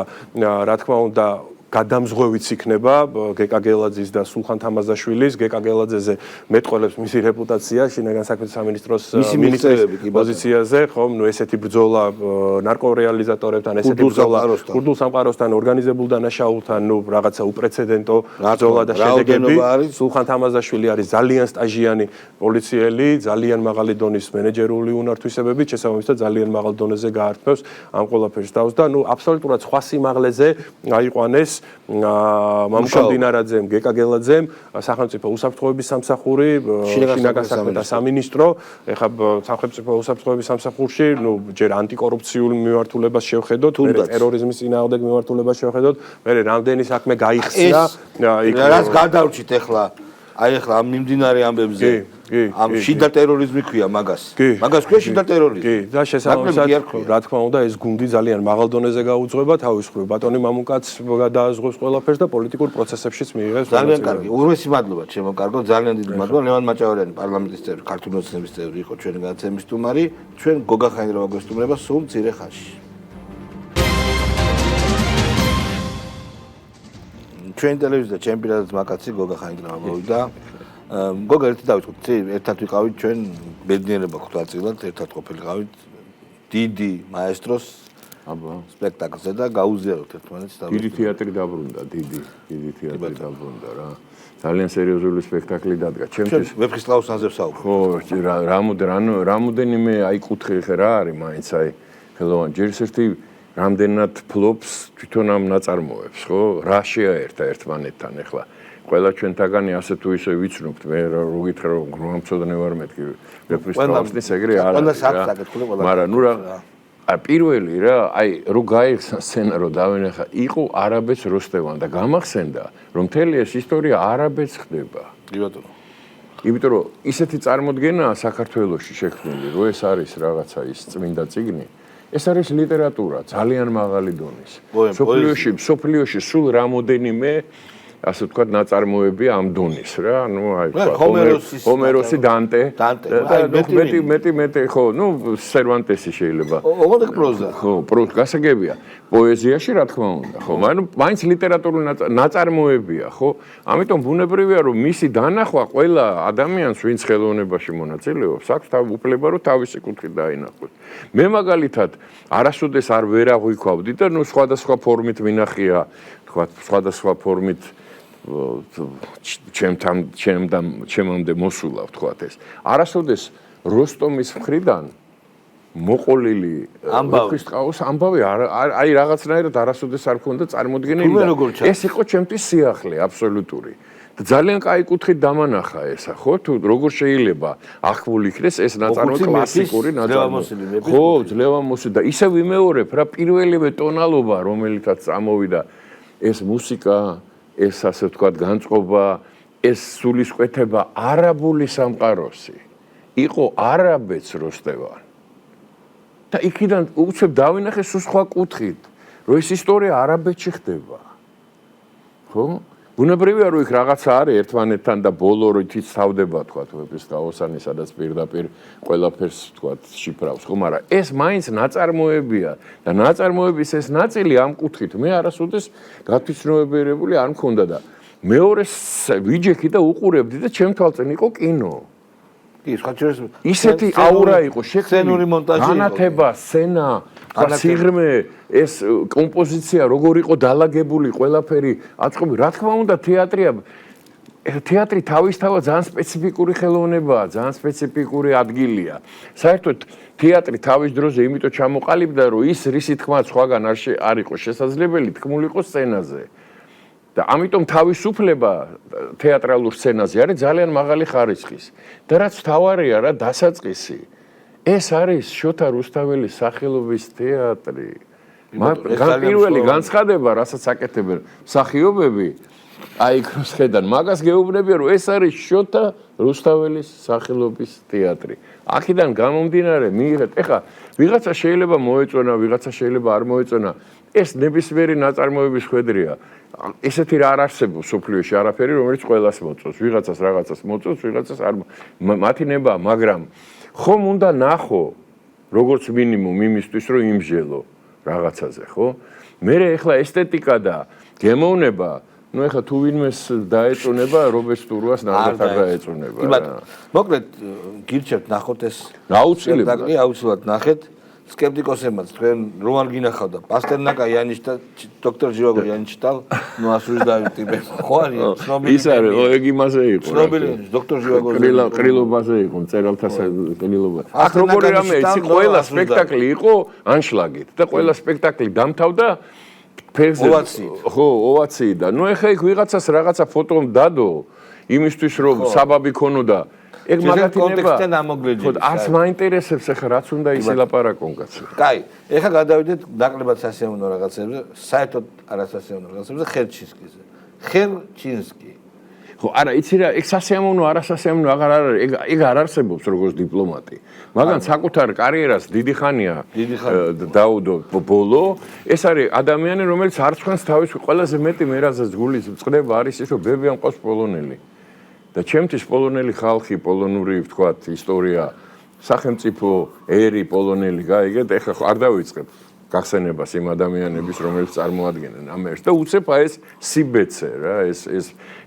რა თქმა უნდა გადამზღვევიც იქნება გეკა გელაძის და სულხან თამაზაშვილის. გეკა გელაძეზე მეტყველებს მისი რეპუტაცია შინაგან საქმეთა სამინისტროს მინისტრის პოზიციაზე, ხომ, ნუ ესეთი ბრძოლა ნარკორეალიზატორებთან, ესეთი ბრძოლა ქურდულ სამყაროსთან, ორგანიზებულ დანაშაულთან, ნუ რაღაცა უპრეცედენტო ბრძოლა და შედეგები. სულხან თამაზაშვილი არის ძალიან სტაჟიანი პოლიციელი, ძალიან მაღალი დონის მენეჯერული უნარ-თვისებებით, შესაბამისად ძალიან მაღალ დონეზე გაართმევს ამ ყველაფერს თავს და ნუ აბსოლუტურად სხვა სიმაღლეზე აიყვანეს მამუკა მდინარაძემ, გეკა გელაძემ, სახელმწიფო უსაფრთხოების სამსახური, შინაგან საქმეთა სამინისტრო, ეხლა სახელმწიფო უსაფრთხოების სამსახურში, ნუ ჯერ ანტიკორუფციული მიმართულებას შევხედოთ, მერე ტერორიზმის წინააღმდეგ მიმართულებას შევხედოთ, მერე რამდენი საქმე გაიხსნა, რაც გადავრჩით ეხლა, აი ეხლა ამ მიმდინარე ამბებზე. ამ შიდა ტერორიზმი ქვია მაგას. მაგას ქვია შიდა ტერორიზმი. კი, და შესაბამისად, რა თქმა უნდა, ეს გუნდი ძალიან მაღალ დონეზე გაუძღვება თავის მხრივ. ბატონი მამუკაც გადააზღვევს ყველაფერს და პოლიტიკურ პროცესებშიც მიიღებს. ძალიან კარგი. ურმესი მადლობა, ჩემო კარგო, ძალიან დიდი მადლობა. ლევან მაჭავარიანი, პარლამენტის წევრი, ქართული ოცნების წევრი იყო ჩვენი განაცემის სტუმარი. ჩვენ გოგა ხაინდრავა გვესტუმრება სულ მცირე ხანში. ჩვენ ტელევიზია ჩემპიონატის მაკაცი გოგა ხაინდრავა მოვიდა. გოგა ერთი დავიწყოთ, ერთად ვიყავით ჩვენ ბედნიერება ხვდაწილად, ერთად ყოფილიყავით დიდი მაესტროს სპექტაკლზე და გაუზიაროთ ერთმანეთს და დიდი თეატრი დაბრუნდა, დიდი თეატრი დაბრუნდა რა. ძალიან სერიოზული სპექტაკლი დადგა. ჩემთვის ვეფხისტყაოს ანზე ვსაუბრობ. ხო, რამოდენიმე აი კუთხე რა არის მაინც აი ხელოვანი ჯერ ერთი რამდენად ფლობს თვითონ ამ ნაწარმოებს, ხო? რა შეაერთა ერთმანეთთან ახლა. ყველა ჩვენთაგანი ასე თუ ისე ვიცნობთ, მე რო გითხრა რომ გამომწოდნე ვარ მეთქი ვეფხისტყაოსნის ეგრე არა. მაგრამ ნუ რა პირველი რა, აი რო გაიხსნა სცენა რო დავინახა, იყო არაბეთს როსტევან და გამახსენდა რომ მთელი ეს ისტორია არაბეთს ხდება. კი ბატონო. იმიტომ რომ ისეთი წარმოდგენაა საქართველოში შექმნილი, რომ ეს არის რაღაცა ის წმინდა წიგნი. ეს არის ლიტერატურა ძალიან მაღალი დონის. სოფლიოში სულ რამოდენიმე ასე ვთქვათ ნაწარმოები ამ დონის რა, ნუ აი ჰომეროსი, დანტე მეტი ხო, ნუ სერვანტესი შეიძლება. ოღონდ პროზა. ხო, პროზა გასაგებია. პოეზიაში რა თქმა უნდა, ხო, მაგრამ მაინც ლიტერატურული ნაწარმოებია, ხო? ამიტომ ბუნებრივია რომ მისი დანახვა ყველა ადამიანს, ვინც ხელოვნებაში მონაწილეობს, აქვს უფლება რომ თავისი კუთხით დაინახოს. მე მაგალითად არასოდეს არ ვერავიქვავდი და ნუ სხვადასხვა ფორმით მინახია, თქვა სხვადასხვა ფორმით ჩემამდე მოსულა ვთქვათ ეს. არასოდეს როსტომის მხრიდან მოყოლილი ვეფხისტყაოს ამბავი აი რაღაცნაირად არასოდეს არ მქონდა წარმოდგენილი. ეს იყო ჩემთვის სიახლე აბსოლუტური. და ძალიან კაი კუთხით დამანახა ესა, ხო? თუ როგორ შეიძლება ახმული იქნეს ეს ნაწარმოები კლასიკური ნაწარმოები. ხო, ძლევამოსი და ისე ვიმეორებ რა პირველივე ტონალობა, რომელიცაც წამოვიდა ეს მუსიკა, ეს ასე ვთქვათ განწყობა, ეს სულისკვეთება არაბული სამყაროსი. იყო არაბეთს როსტევან. და იქიდან უცებ დავინახე სულ სხვა კუთხით, რომ ეს ისტორია არაბეთში ხდება. ხო? ბუნებრივია რომ იქ რაღაცა არის ერთმანეთთან და ბოლო რითიც თავდება თქვა ვეფხისტყაოსანი, სადაც პირდაპირ ყველაფერს თქვა შიფრავს, ხო, მაგრამ ეს მაინც ნაწარმოებია და ნაწარმოების ეს ნაწილი ამ კუთხით მე არასოდეს გათვითცნობიერებული არ მქონდა და მეორე ვიჯექი და უყურებდი და ჩემ თვალწინ იყო კინო. კი, სხვა შორის ისეთი აურა იყო სცენური მონტაჟი იყო. განათება, სცენა, სიღრმე, ეს კომპოზიცია როგორ იყო დალაგებული, ყველაფერი, აწყობი, რა თქმა უნდა, თეატრი თავისთავად ძალიან სპეციფიკური ხელოვნებაა, ძალიან სპეციფიკური ადგილია. საერთოდ თეატრი თავის დროზე იმიტომ ჩამოყალიბდა, რომ ის რისი თქმა სხვაგან არ იყო შესაძლებელი, თქმულიყო სცენაზე. და ამიტომ თავისუფლება თეატრალურ სცენაზე არის ძალიან მაღალი ხარისხის. და რაც მთავარია რა, დასაწყისი. ეს არის შოთა რუსთაველის სახელობის თეატრი. პირველი განცხადება, რასაც აკეთებენ მსახიობები, აი იქ ხედან, მაგას გეუბნებიან, რომ ეს არის შოთა რუსთაველის სახელობის თეატრი. აქედან გამომდინარე, მიიღეთ, ეხლა ვიღაცა შეიძლება მოეწონა, ვიღაცა შეიძლება არ მოეწონა. ეს ნებისმიერი ნაწარმოების ხვედრია. ესეთი რა არ არსებობს სოფლიოში არაფერი, რომელიც ყველას მოწონს. ვიღაცას რაღაცას მოწონს, ვიღაცას არ მათი ნება, მაგრამ ხომ უნდა ნახო, როგორც მინიმუმ იმისთვის, რომ იმსჯელო რაღაცაზე, ხო? მე ეხლა ესთეტიკა და გემოვნება, ну ეხლა თუ ვინმეს დაეწონება, რობერტ სტურვას ნამდვილად არ დაეწონება. კი ბატონო. მოკლედ გირჩევთ ნახოთ ეს აუცილებლად ნახეთ. სკეპტიკოსებმაც თქვენ რო არ გინახავდა პასტერნაკა იანიშთა დოქტორ ჟიოგო იანიშთა ნუ ასურის დავიტიბე ხო არის ცნობილი ის არის ეგ იმაზე იყო ცნობილი დოქტორ ჟიოგო ყრილობაზე იყო მწერალთა ყრილობა აქ როგორი რამე იცი ყველა სპექტაკლი იყო ანშლაგით და ყველა სპექტაკლი დამთავრდა ფერზე ხო ოვაციიდან ნუ ეხა იქ ვიღაცას რაღაცა ფოტო დადო იმისთვის რომ საბაბი ქონოდა ეგ მაგათი კონტექსტიდან ამოგვიძინე. ხო, არც მაინტერესებს ახლა რაც უნდა ისილაპარაკონ კაცო. კაი, ეხლა გადავიდეთ ნაკლებად სასიამოვნო რაღაცებზე, საერთოდ არასასიამოვნო რაღაცებზე, ხერჩინსკიზე. ხერჩინსკი. ხო, არა, იცი რა, ეგ სასიამოვნო, არასასიამოვნო აღარ არის, ეგ არ არსებობს როგორც დიპლომატი. მაგრამ საკუთარ კარიერას დიდი ხანია დაუდო ბოლო. ეს არის ადამიანი, რომელიც არ ცხენს თავის ყველაზე მეტი მე რაზეც გულის წყდება არის ის, რომ ბები ამ ყავს პოლონელი. და ჩემთვის პოლონელი ხალხი, პოლონური ვთქვათ, ისტორია, სახელმწიფო ერი პოლონელი გაიგეთ, ეხლა არ დავიწყებ გახსენებას იმ ადამიანების, რომლებიც წარმოადგენენ ამ ერთს და უცებ ეს სიბეცე რა,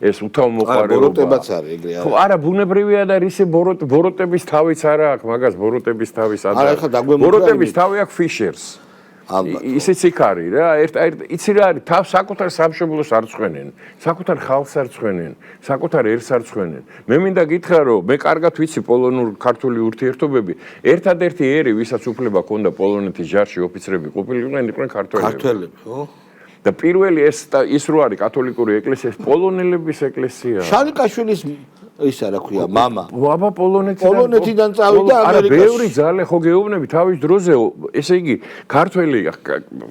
ეს უთავმოყარეობა. ბოროტებაც არის ეგრე. ხო, არა, ბუნებრივია და რისი ბოროტების თავიც არა აქვს, მაგას ბოროტების თავის არა. ბოროტების თავი აქვს ფიშერს. ისიც იქ არის რა, იცი რა არის, თავს საკუთარ სამშობლოს არ წვენენ, საკუთარ ხალხს არ წვენენ, საკუთარ ერს არ წვენენ. მე მინდა გითხრა, რომ მე კარგად ვიცი პოლონურ-ქართული ურთიერთობები, ერთადერთი ერი, ვისაც უფლება ჰქონდა პოლონეთის ჯარში ოფიცრები ყოფილიყვნენ, იყვნენ ქართველები. ქართველები, ხო? და პირველი ის რო არის კათოლიკური εκκλესია, პოლონელების ეკლესია. შალიკაშვილის ისა რა ქვია, მამა. აბა პოლონეთიდან წავიდა ამერიკაში. არა, ბევრი ძალე ხო გეუბნები თავის დროზე, ესე იგი, ქართველი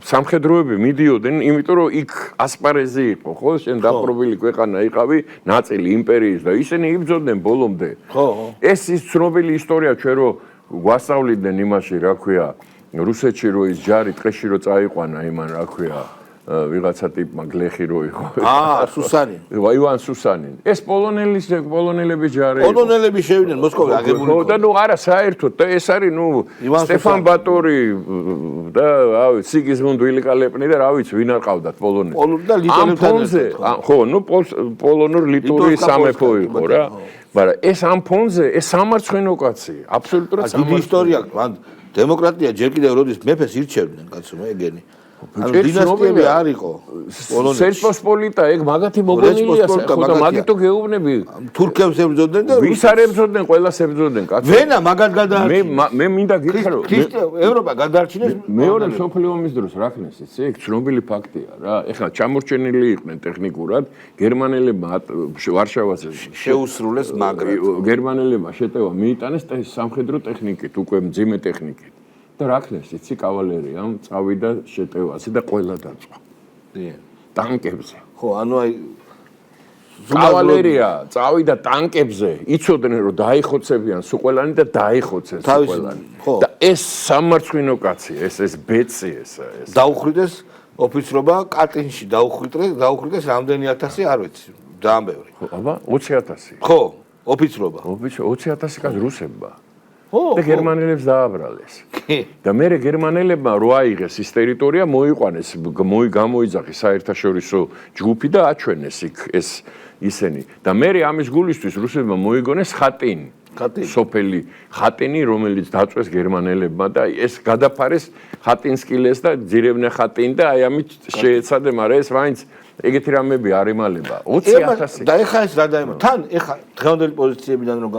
სამხედროები მიდიოდნენ, იმიტომ რომ იქ ასპარეზი იყო, ხო, შენ დაპყრობილი ქვეყანა იყავი, ნაწილი იმპერიის და ისინი იბრძოდნენ ბოლომდე. ხო. ეს ის ცნობილი ისტორია ჩვენ რო გვასწავლიდნენ იმაში, რა ქვია, რუსეთში რო ის ჯარი ტყეში რო წაიყვანა იმან, რა ქვია, ვიღაცა ტიპმა გლეხი რო იყო. სუსანი. ივან სუსანი. ეს პოლონელების ჯარი. პოლონელები შევიდნენ მოსკოვი აგებული. ხო, და ნუ არა საერთოდ და ეს არის ნუ სტეფან ბატორი და რავი, სიგიზმუნდ ვილიკალეპნი და რა ვიცი, ვინ არ ყავდათ პოლონეთში. და ლიტვებთან ერთად. ხო, ნუ პოლონურ-ლიტვური სამეფო იყო რა. მაგრამ ეს ამ ფონზე ეს სამარცხვინო კაცი, აბსოლუტურად სამარცხვინო. დიდი ისტორია, მან დემოკრატია ჯერ კიდევ როდის მეფეს ირჩევდნენ, კაცო, მე ეგენი. ანუ დინასტიები არ იყო პოლონეთში. სერბოსპოლიტა, ეგ მაგათი მოგონილია, ხო და მაგითო გეუბნები. თურქებს ებრძოდნენ და ვის არ ებრძოდნენ, ყველას ებრძოდნენ, კაცო. ვენა მაგათ გადაარჩინეს. მე მინდა გითხრა, რომ ევროპა გადაარჩინეს. მეორე მსოფლიო ომის დროს რა ხნეს იცი? ეგ ცნობილი ფაქტია რა. ეხლა ჩამორჩენილი იყვნენ ტექნიკურად, გერმანელებმა ვარშავაზე შეუსრულეს მაგრად. გერმანელებმა შეტევა მიიტანეს სამხედრო ტექნიკით, უკვე მძიმე ტექნიკით. და რა ხნეს იცი კავალერიამ წავიდა შეტევაზე და ყველა დაწყვა. ტანკებზე. ხო, ანუ აი კავალერია წავიდა ტანკებზე, იცოდნენ რომ დაიხოცებიან სულ ყველანი და დაიხოცეს სულ ყველანი. და ეს სამარცხვინო კაცი, ეს ბეცი ეს. დაუხრიდეს ოფიცრობა კატინში, დაუხრიდეს რამდენი ათასი არ ვიცი, ძალიან ბევრი. ხო, აბა 20,000. ხო, ოფიცრობა. 20,000 კაცი რუსებმა. და გერმანელებს დააბრალეს. და მე გერმანელებმა რო აიღეს ის ტერიტორია, მოიყვანეს, გამოიძახეს საერთაშორისო ჯგუფი და აჩვენეს იქ ეს ისენი. და მე ამის გულისთვის რუსებმა მოიგონეს ხატინი. სოფელი ხატინი, რომელიც დაწვეს გერმანელებმა და ეს გადაფარეს ხატინსკილეს და ძირევნე ხატინი და აი ამით შეეცადე, მაგრამ ეს მაინც ეგეთი რამები არ ემალება. 20,000 და ეხა ეს რა დაემალება? თან ეხა დღევანდელი პოზიციებიდან რომ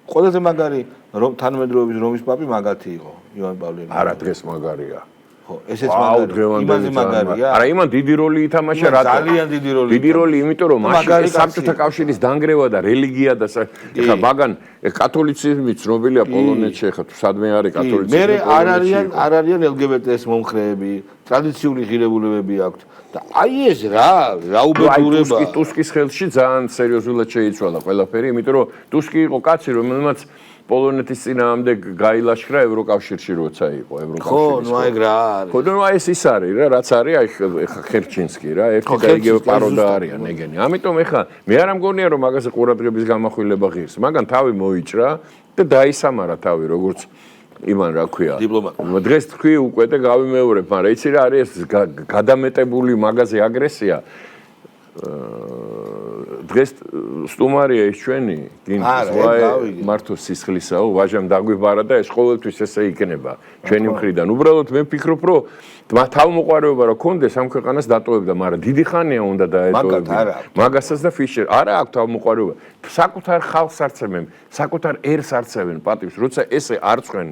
ყველაზე მაგარი თანამედროვეობის რომის პაპი მაგათი იყო, ივან პავლე. არა, დღეს მაგარია. ხო, ესეც მაგარია. იმაზე მაგარია. არა, იმან დიდი როლი ითამაშა რატო? ძალიან დიდი როლი. დიდი როლი, იმიტომ რომ მაშინ საბჭოთა კავშირის დანგრევა და რელიგია და ეხა მაგან კათოლიციზმი ცნობილია პოლონეთში, ეხა თუ სადმე არის კათოლიციზმი. მე არ არიან LGBT-ს მომხრეები, ტრადიციული ღირებულებები აქვთ. და აი ეს რა უბედურება. ტუსკის ხელში ძალიან სერიოზულად შეიცვალა ყველაფერი, იმიტომ რომ ტუსკი იყო კაცი, რომელმაც პოლონეთის წინააღმდეგ გაილაშქრა ევროკავშირში, როცა იყო ევროკავშირის. ხო, ნუ აი რა არის. ხო, ნუ აი ეს ის არის რა, რაც არის აი ხერჩინსკი რა, ერთი და იგივე პაროდა არიან ეგენი. ამიტომ ეხა მე არ მგონია რომ მაგაზე ყურადღების გამახვილება ღირს. მაგან თავი მოიჭრა და დაისამარა თავი, როგორც იმან რა ქვია. დიპლომატი. დღეს თქვი უკვე და გავიმეორებ, მაგრამ იცი რა არის ეს გადამეტებული მაგაზე აგრესია. დღეს სტუმარია ის ჩვენი გინდა მართო სისხლისაო ვაჟამ დაგვიბარა და ეს ყოველთვის ესე იქნება ჩვენი მხრიდან უბრალოდ მე ვფიქრობ რომ თავმოყარეობა რა კონდეს ამ ქვეყანას დატოვებდა მაგრამ დიდი ხანია უნდა დაეტოვებინა მაგასაც და ფიშერ არა აქვს თავმოყარეობა საკუთარ ხალხს არცემენ საკუთარ ერს არცევენ პატივს როცა ესე არ წვენ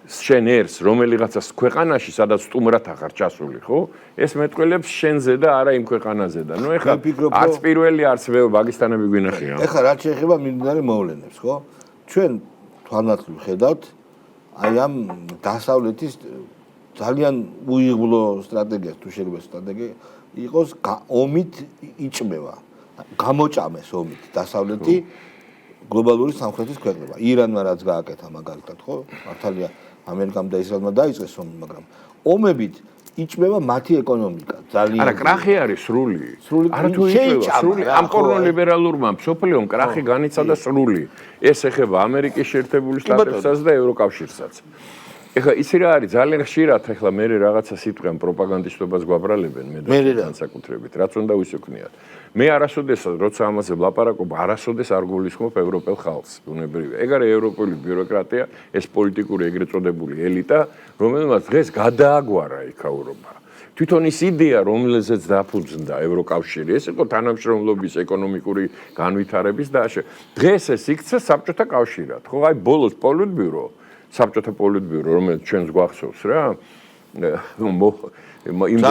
შენ ერს რომელიღაცას ქვეყანაში სადაც სტუმრად ახარ ჩასული ხო ეს მეტყველებს შენზე და არა იმ ქვეყანაზე და ნუ ეხლა არც პირველი არც მე პაკისტანები გვინახია ეხლა რაც შეეხება მიმდინარე მოვლენებს ხო ჩვენ თვალნათლივ ხედავთ აი ამ დასავლეთის ძალიან უიღბლო სტრატეგიას თუ შეიძლება სტრატეგია იყოს ომით იჭმევა გამოჭამეს ომით დასავლეთი გლობალური სამხრეთის ქვეყნება ირანმა რაც გააკეთა მაგალითად ხო მართალია ამერიკამ და ისრაელმა დაიწყეს ომი, მაგრამ ომებით იჭმევა მათი ეკონომიკა. ძალიან არა, კრახი არის სრული. არა თუ იჭმევა სრული, ამ კორონლიბერალურმა მსოფლიომ კრახი განიცადა სრული. ეს ეხება ამერიკის შეერთებული შტატებსაც და ევროკავშირსაც. ეხლა იცი რა არის, ძალიან ხშირად ეხლა მე რაღაცა სიტყვიან პროპაგანდისტობას გვაბრალებენ მე განსაკუთრებით, რაც უნდა ვისექნიათ. მე არასოდეს როცა ამაზე ვლაპარაკობ, არასოდეს არ გულისხმობ ევროპელ ხალხს, ბუნებრივია. ეგ არის ევროპული ბიუროკრატია, ეს პოლიტიკური ეგრეთ წოდებული ელიტა, რომელმაც დღეს გადააგვარა იქაურობა. თვითონ ის იდეა, რომელზეც დაფუძნდა ევროკავშირი, ეს იყო თანამშრომლობის ეკონომიკური განვითარების და დღეს ეს იქცა საბჭოთა კავშირად. ხო, აი ბოლოს პოლიტბიურო, საბჭოთა პოლიტბიურო, რომელიც ჩვენს გვახსოვს რა, იმ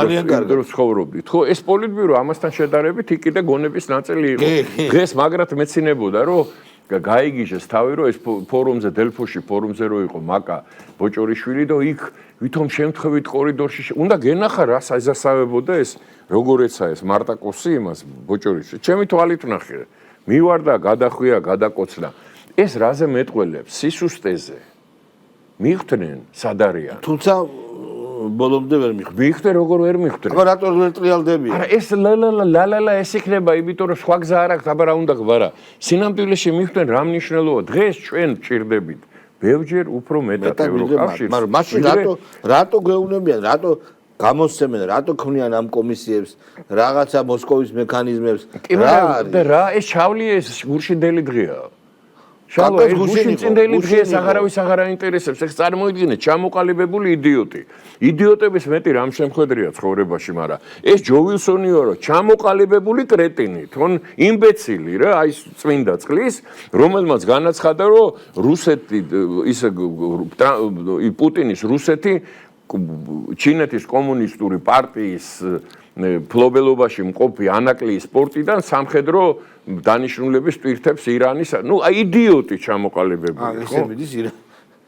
დროს ცხოვრობდით. ხო, ეს პოლიტბიურო ამასთან შედარებით იქ და გონების ნაწილი იყო. დღეს მაგრად მეცინებოდა, რომ გაიგიჟეს თავი, რომ ეს ფორუმზე დელფოში ფორუმზე რო იყო მაკა ბოჭორიშვილი და იქ ვითომ შემთხვევით კორიდორში უნდა გენახა რა საზასავებოდა ეს როგორეცა ეს მარტაკოსი იმას ბოჭორიშვილი. ჩემი თვალით ვნახე. მივარდა, გადახვია, გადაკოცნა. ეს რაზე მეტყველებს სისუსტეზე. მიხვდნენ სადარიან. თუმცა ბოლომდე ვერ მიხვდნენ. მიხვდნენ როგორ ვერ მიხვდნენ. აბა რატო ვერ ტრიალდებიან? არა ეს ლალა ეს იქნება, იმიტომ რომ სხვა გზა არ აქვს, აბა რა უნდა გვარა. სინამდვილეში მიხვდნენ რა მნიშვნელობა. დღეს ჩვენ ვჭირდებით ბევრჯერ უფრო მეტად ევროკავშირს. მაგრამ მაშინ რატო გვეუბნებიან, რატო გამოსცემენ, რატო ქმნიან ამ კომისიებს, რაღაცა მოსკოვის მექანიზმებს. და რა ეს ჩავლია ეს გურშინდელი დღეა. შალო ეს გუშინწინდელი დღეს აღარავის აღარ აინტერესებს ეს წარმოიდგინეთ ჩამოყალიბებული იდიოტი იდიოტების მეტი რამ შემხედრია ცხოვრებაში მაგრამ ეს ჯო ვილსონიო რო ჩამოყალიბებული კრეტინი თონ იმბეცილი რა აი წმინდა წყლის რომელმაც განაცხადა რომ რუსეთი ის პუტინის რუსეთი ჩინეთის კომუნისტური პარტიის ფლობელობაში მყოფი ანაკლიის პორტიდან სამხედრო დანიშნულების ტვირთებს ირანის, ну, აი იდიოტი ჩამოყალიბებული, ხო? ესე მიდის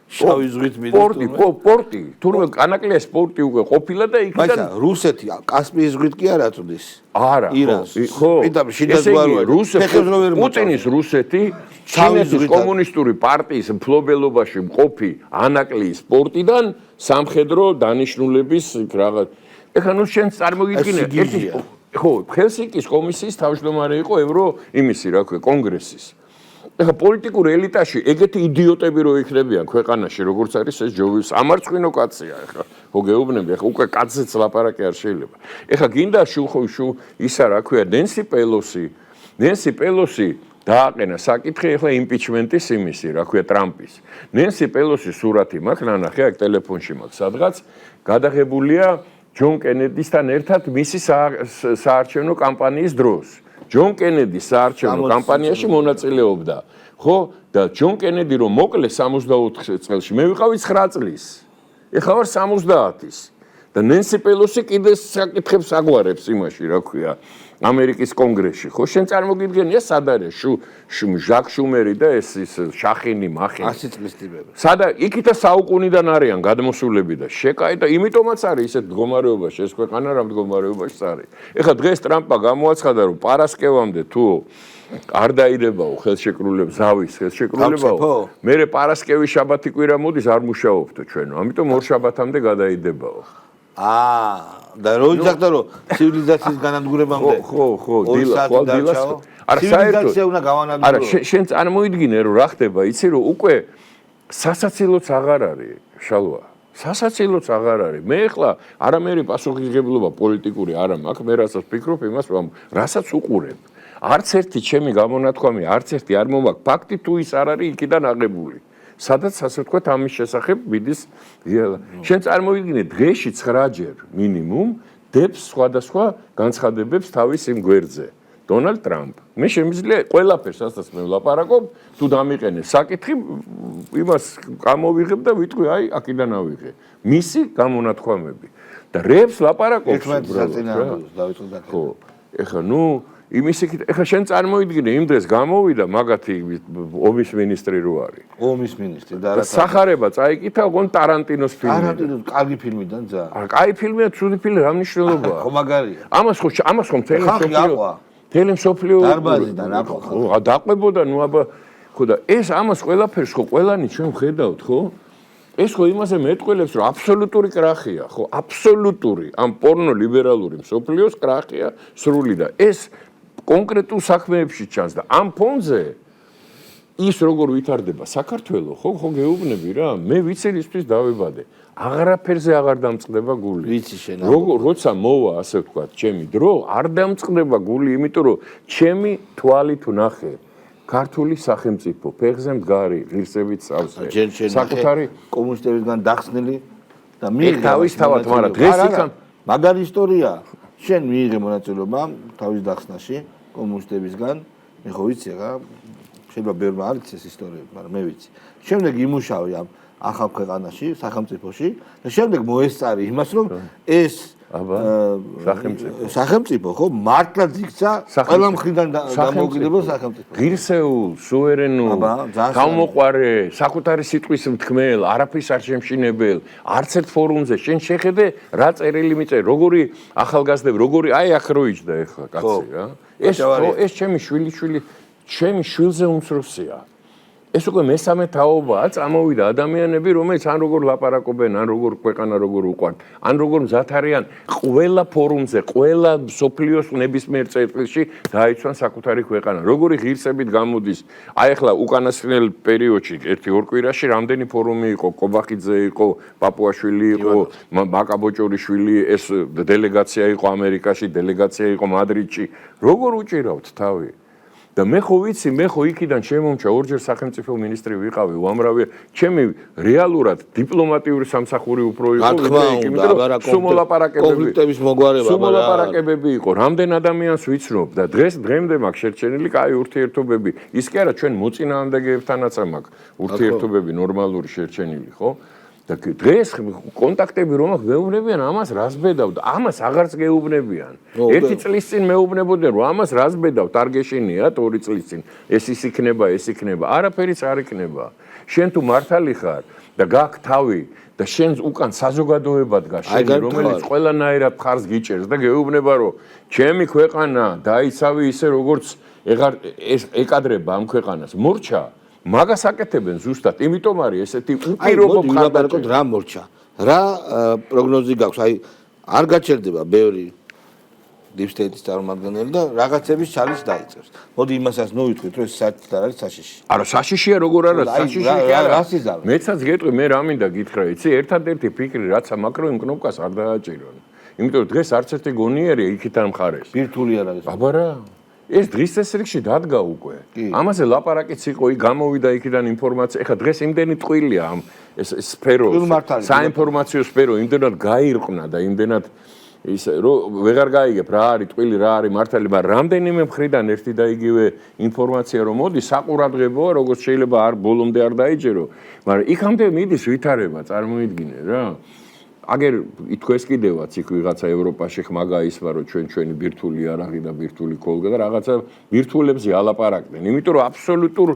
შავი ზღვით მიდის. პორტი, თურმე ანაკლიის პორტი უკვე ყოფილა და იქიდან მაისა რუსეთი კასპიის ზღვით კი არ აწვდის. არა, ხო. პუტინის რუსეთი ჩინეთის კომუნისტური პარტიის ფლობელობაში მყოფი ანაკლიის პორტიდან სამხედრო დანიშნულების რაღაც ეხლა ნუ შენ წარმოგიდგინე ერთი ხო ჰელსინკის კომისიის თავმჯდომარე იყო იმისი რა ქვია კონგრესის ეხლა პოლიტიკურ ელიტაში ეგეთი იდიოტები რო იქნებიან ქვეყანაში როგორც არის ეს ჯოვის ამარცხინო კაცია ეხლა ხო გეუბნები ეხლა უკვე კაცზეც ლაპარაკი არ შეიძლება ეხლა გინდა შუ ისა რა ქვია ნენსი პელოსი დააყენა საკითხი ახლა იმპიჩმენტის იმისი, რა ქვია, ტრამპის. ნენსი პელოსის სურათი მაქვს, ნანახე აქ ტელეფონში მაქვს, სადღაც გადაღებულია ჯონ კენედისთან ერთად მისი საარჩევნო კამპანიის დროს. ჯონ კენედი საარჩევნო კამპანიაში მონაწილეობდა. ხო? და ჯონ კენედი რომ მოკლე 64 წელს, მე ვიყავი 9 წლის. ეხლა ვარ 70-ის. და ნენსი პელოსი კიდე საკითხებს აგვარებს იმაში, რა ქვია, ამერიკის კონგრესში. ხო, შენ წარმოგიდგენია სად არის ჟაკ შუმერი და ეს შახინი, მახინი. 100 წლის ტიპები. სადა იქითა საუკუნიდან არიან გადმოსულები და შეკაი და იმიტომაც არის ისეთ მდგომარეობაში ეს ქვეყანა რა მდგომარეობაში არის. ეხლა დღეს ტრამპმა გამოაცხადა რომ პარასკევამდე თუ არ დაირებაო ხელშეკრულება, ზავის ხელშეკრულებაო. მერე პარასკევის შაბათი კვირა მოდის არ მუშაობდო ჩვენო. ამიტომ ორ შაბათამდე გადაიდებაო. და რო იცახდა რომ ცივილიზაციის განადგურებამდე ხო, დილას. არა, ცივილიზაცია უნდა გავანადგურო. არა, შენ წარმოიდგინე რომ რა ხდება, იცი რომ უკვე სასაცილოც აღარ არის, შალვა. სასაცილოც აღარ არის. მე ახლა არამერი პასუხისმგებლობა პოლიტიკური არა მაქვს, მე რასაც ვფიქრობ იმას რომ რასაც უყურებ. არც ერთი ჩემი გამონათქვამი, არც ერთი არ მომაქვს ფაქტი თუ ის არ არის იქიდან აღებული. სადაც ასე ვთქვათ ამის შესახებ მიდის იალა. შენ წარმოვიდგინე დღეში 9-ჯერ მინიმუმ დებს სხვადასხვა განცხადებებს თავის იმ გვერდზე. დონალდ ტრამპ. მე შემიძლია ყველაფერს ასაც მე ვლაპარაკობ, თუ დამიყენე საკითხი, იმას გამოვიღებ და ვიტყვი, აი, აქედან ავიღე. მისი გამონათქვამები. და რეებს ლაპარაკობს უბრალოდ. ხო. ეხლა იმის იქით, ეხლა შენ წარმოიდგინე იმ დღეს გამოვიდა მაგათი ომის მინისტრი რო არის. ომის მინისტრი და სახარება წაიკითა ოღონ ტარანტინოს ფილმი. ტარანტინოს კარგი ფილმიდან ძა. კაი ფილმია, ცუდი ფილმი, რა მნიშვნელობაა? ხო მაგარია. ამას ხო მთელი მსოფლიო დარბაზიდან აყვა. ხო, დაყვებოდა, აბა, ხო და ეს ამას ყველაფერს ხო ყველანი ჩვენ ვხედავთ, ხო? ეს ხო იმაზე მეტყველებს, რომ აბსოლუტური კრახია, ხო, აბსოლუტური ამ პორნო ლიბერალური მსოფლიოს კრახია სრული და ეს კონკრეტულ საქმეებში ჩანს და ამ ფონზე ის როგორ ვითარდება საქართველო, ხო გეუბნები რა, მე ვიცი რისთვის დავებადე. აღარაფერზე აღარ დამწყდება გული. ვიცი შენ. როცა მოვა, ასე ვთქვათ, ჩემი დრო, არ დამწყდება გული, იმიტომ რომ ჩემი თვალით ვნახე ქართული სახელმწიფო, ფეხზე მდგარი, ღირსებით სავსე. საკუთარი კომუნისტებისგან დახსნილი და მიიღე თავისთავად, მაგრამ დღეს იქან მაგარი ისტორია. შენ მიიღე მონაწილეობა თავის დახსნაში კომუნისტებისგან, მე ხო ვიცი რა, შეიძლება ბევრმა არ იცის ეს ისტორიები, მაგრამ მე ვიცი. შემდეგ იმუშავე ამ ახალ ქვეყანაში, სახელმწიფოში და შემდეგ მოესწარი იმას, რომ ეს სახელმწიფო ხო მართლაც იქცა ყველა მხრიდან დამოუკიდებელ სახელმწიფო. ღირსეულ, სუვერენულ, თავმოყვარე, საკუთარი სიტყვის მთქმელ, არაფრის არ შემშინებელ, არც ერთ ფორუმზე შენ შეხედე რა წერილი მიწე, როგორი ახალგაზრდები, როგორი აი აქ რო იჯდა ეხლა კაცი რა. ეს ჩემი შვილი, ჩემი შვილზე უმცროსია. ეს უკვე მესამე თაობაა, წამოვიდა ადამიანები, რომელიც ან როგორ ლაპარაკობენ, ან როგორ ქვეყანა როგორ უყვართ, ან როგორ მზად არიან ყველა ფორუმზე, ყველა სოფლიოს ნებისმიერ წერტილში დაიცვან საკუთარი ქვეყანა. როგორი ღირსებით გამოდის. აი ახლა უკანასკნელ პერიოდში, 1-2 კვირაში რამდენი ფორუმი იყო, კობახიძე იყო, პაპუაშვილი იყო, მაკაბოჭორიშვილი, ეს დელეგაცია იყო ამერიკაში, დელეგაცია იყო მადრიდში. როგორ უჭირავთ თავი? და მე ხო ვიცი, მე ხო იქიდან შემომჭა ორჯერ სახელმწიფო მინისტრი ვიყავი, უამრავი, ჩემი რეალურად დიპლომატიური სამსახური უფრო იყო, კონფლიქტების მოგვარება, სუმოლაპარაკებები იყო, რამდენ ადამიანს ვიცნობ და დღემდე მაქვს შერჩენილი კაი ურთიერთობები. ის კი არა, ჩვენ მოწინააღმდეგეებთანაც მაქვს ურთიერთობები ნორმალური შერჩენილი, ხო? და დღეს კონტაქტები რომ აქვს მეუბნებიან ამას რას ბედავთ ამას აღარც გეუბნებიან ერთი წლის წინ მეუბნებოდნენ რომ ამას რას ბედავთ არ გეშინიათ 2 წლის წინ ეს იქნება არაფერიც არ იქნება შენ თუ მართალი ხარ და გაქვს თავი და შენ უკან საზოგადოება დგას შენ რომელიც ყველანაირად ხარს გიჭერს და გეუბნება რომ ჩემი ქვეყანა დაიცავი ისე როგორც ეკადრება ამ ქვეყანას მორჩა მაგას აკეთებენ ზუსტად, იმიტომ არის ესეთი უპირობო მხარდაჭერა. რა მორჩა? რა პროგნოზი გაქვს? აი, არ გაჩერდება ბევრი deep state-ის წარმომადგენელი და რაღაცების ჩალის დაიწყებს. მოდი იმასაც მოვიტყვით, რომ ეს საერთოდ არ არის საშიში. არა, საშიშია როგორ არა, საშიში კი არა. რას იზავ? მეცაც გეტყვი, მე რა მინდა გითხრა, იცი, ერთადერთი ფიქრი, რაც ამაკრო იმ კნოპკას არ დააჭირონ. იმიტომ რომ დღეს არც ერთი გონიერი იქით არ მხარეს. ბირთვული არ არის. აბა რა. ეს დღის წესრიგში დადგა უკვე. ამაზე ლაპარაკიც იყო, იქ გამოვიდა იქიდან ინფორმაცია. ეხლა დღეს იმდენი ტყუილია ამ ეს სფერო, საინფორმაციო სფერო იმდენად გაირყნა და იმდენად ის რომ ვეღარ გაიგებ რა არის ტყილი, რა არის მართალი, მაგრამ რამდენიმე მხრიდან ერთი და იგივე ინფორმაცია რომ მოდის, საყურადღებოა, როგორც შეიძლება არ ბოლომდე არ დაიჯერო, მაგრამ იქამდე მიდის ვითარება, წარმოიდგინე რა. აგერ ითქვეს კიდევაც იქ ვიღაცა ევროპაში ხმა გაისვა რომ ჩვენი ბირთვული არაღი და ბირთვული ქოლგა და რაღაცა ბირთვულებზე ალაპარაკდნენ. იმიტომ რომ აბსოლუტურ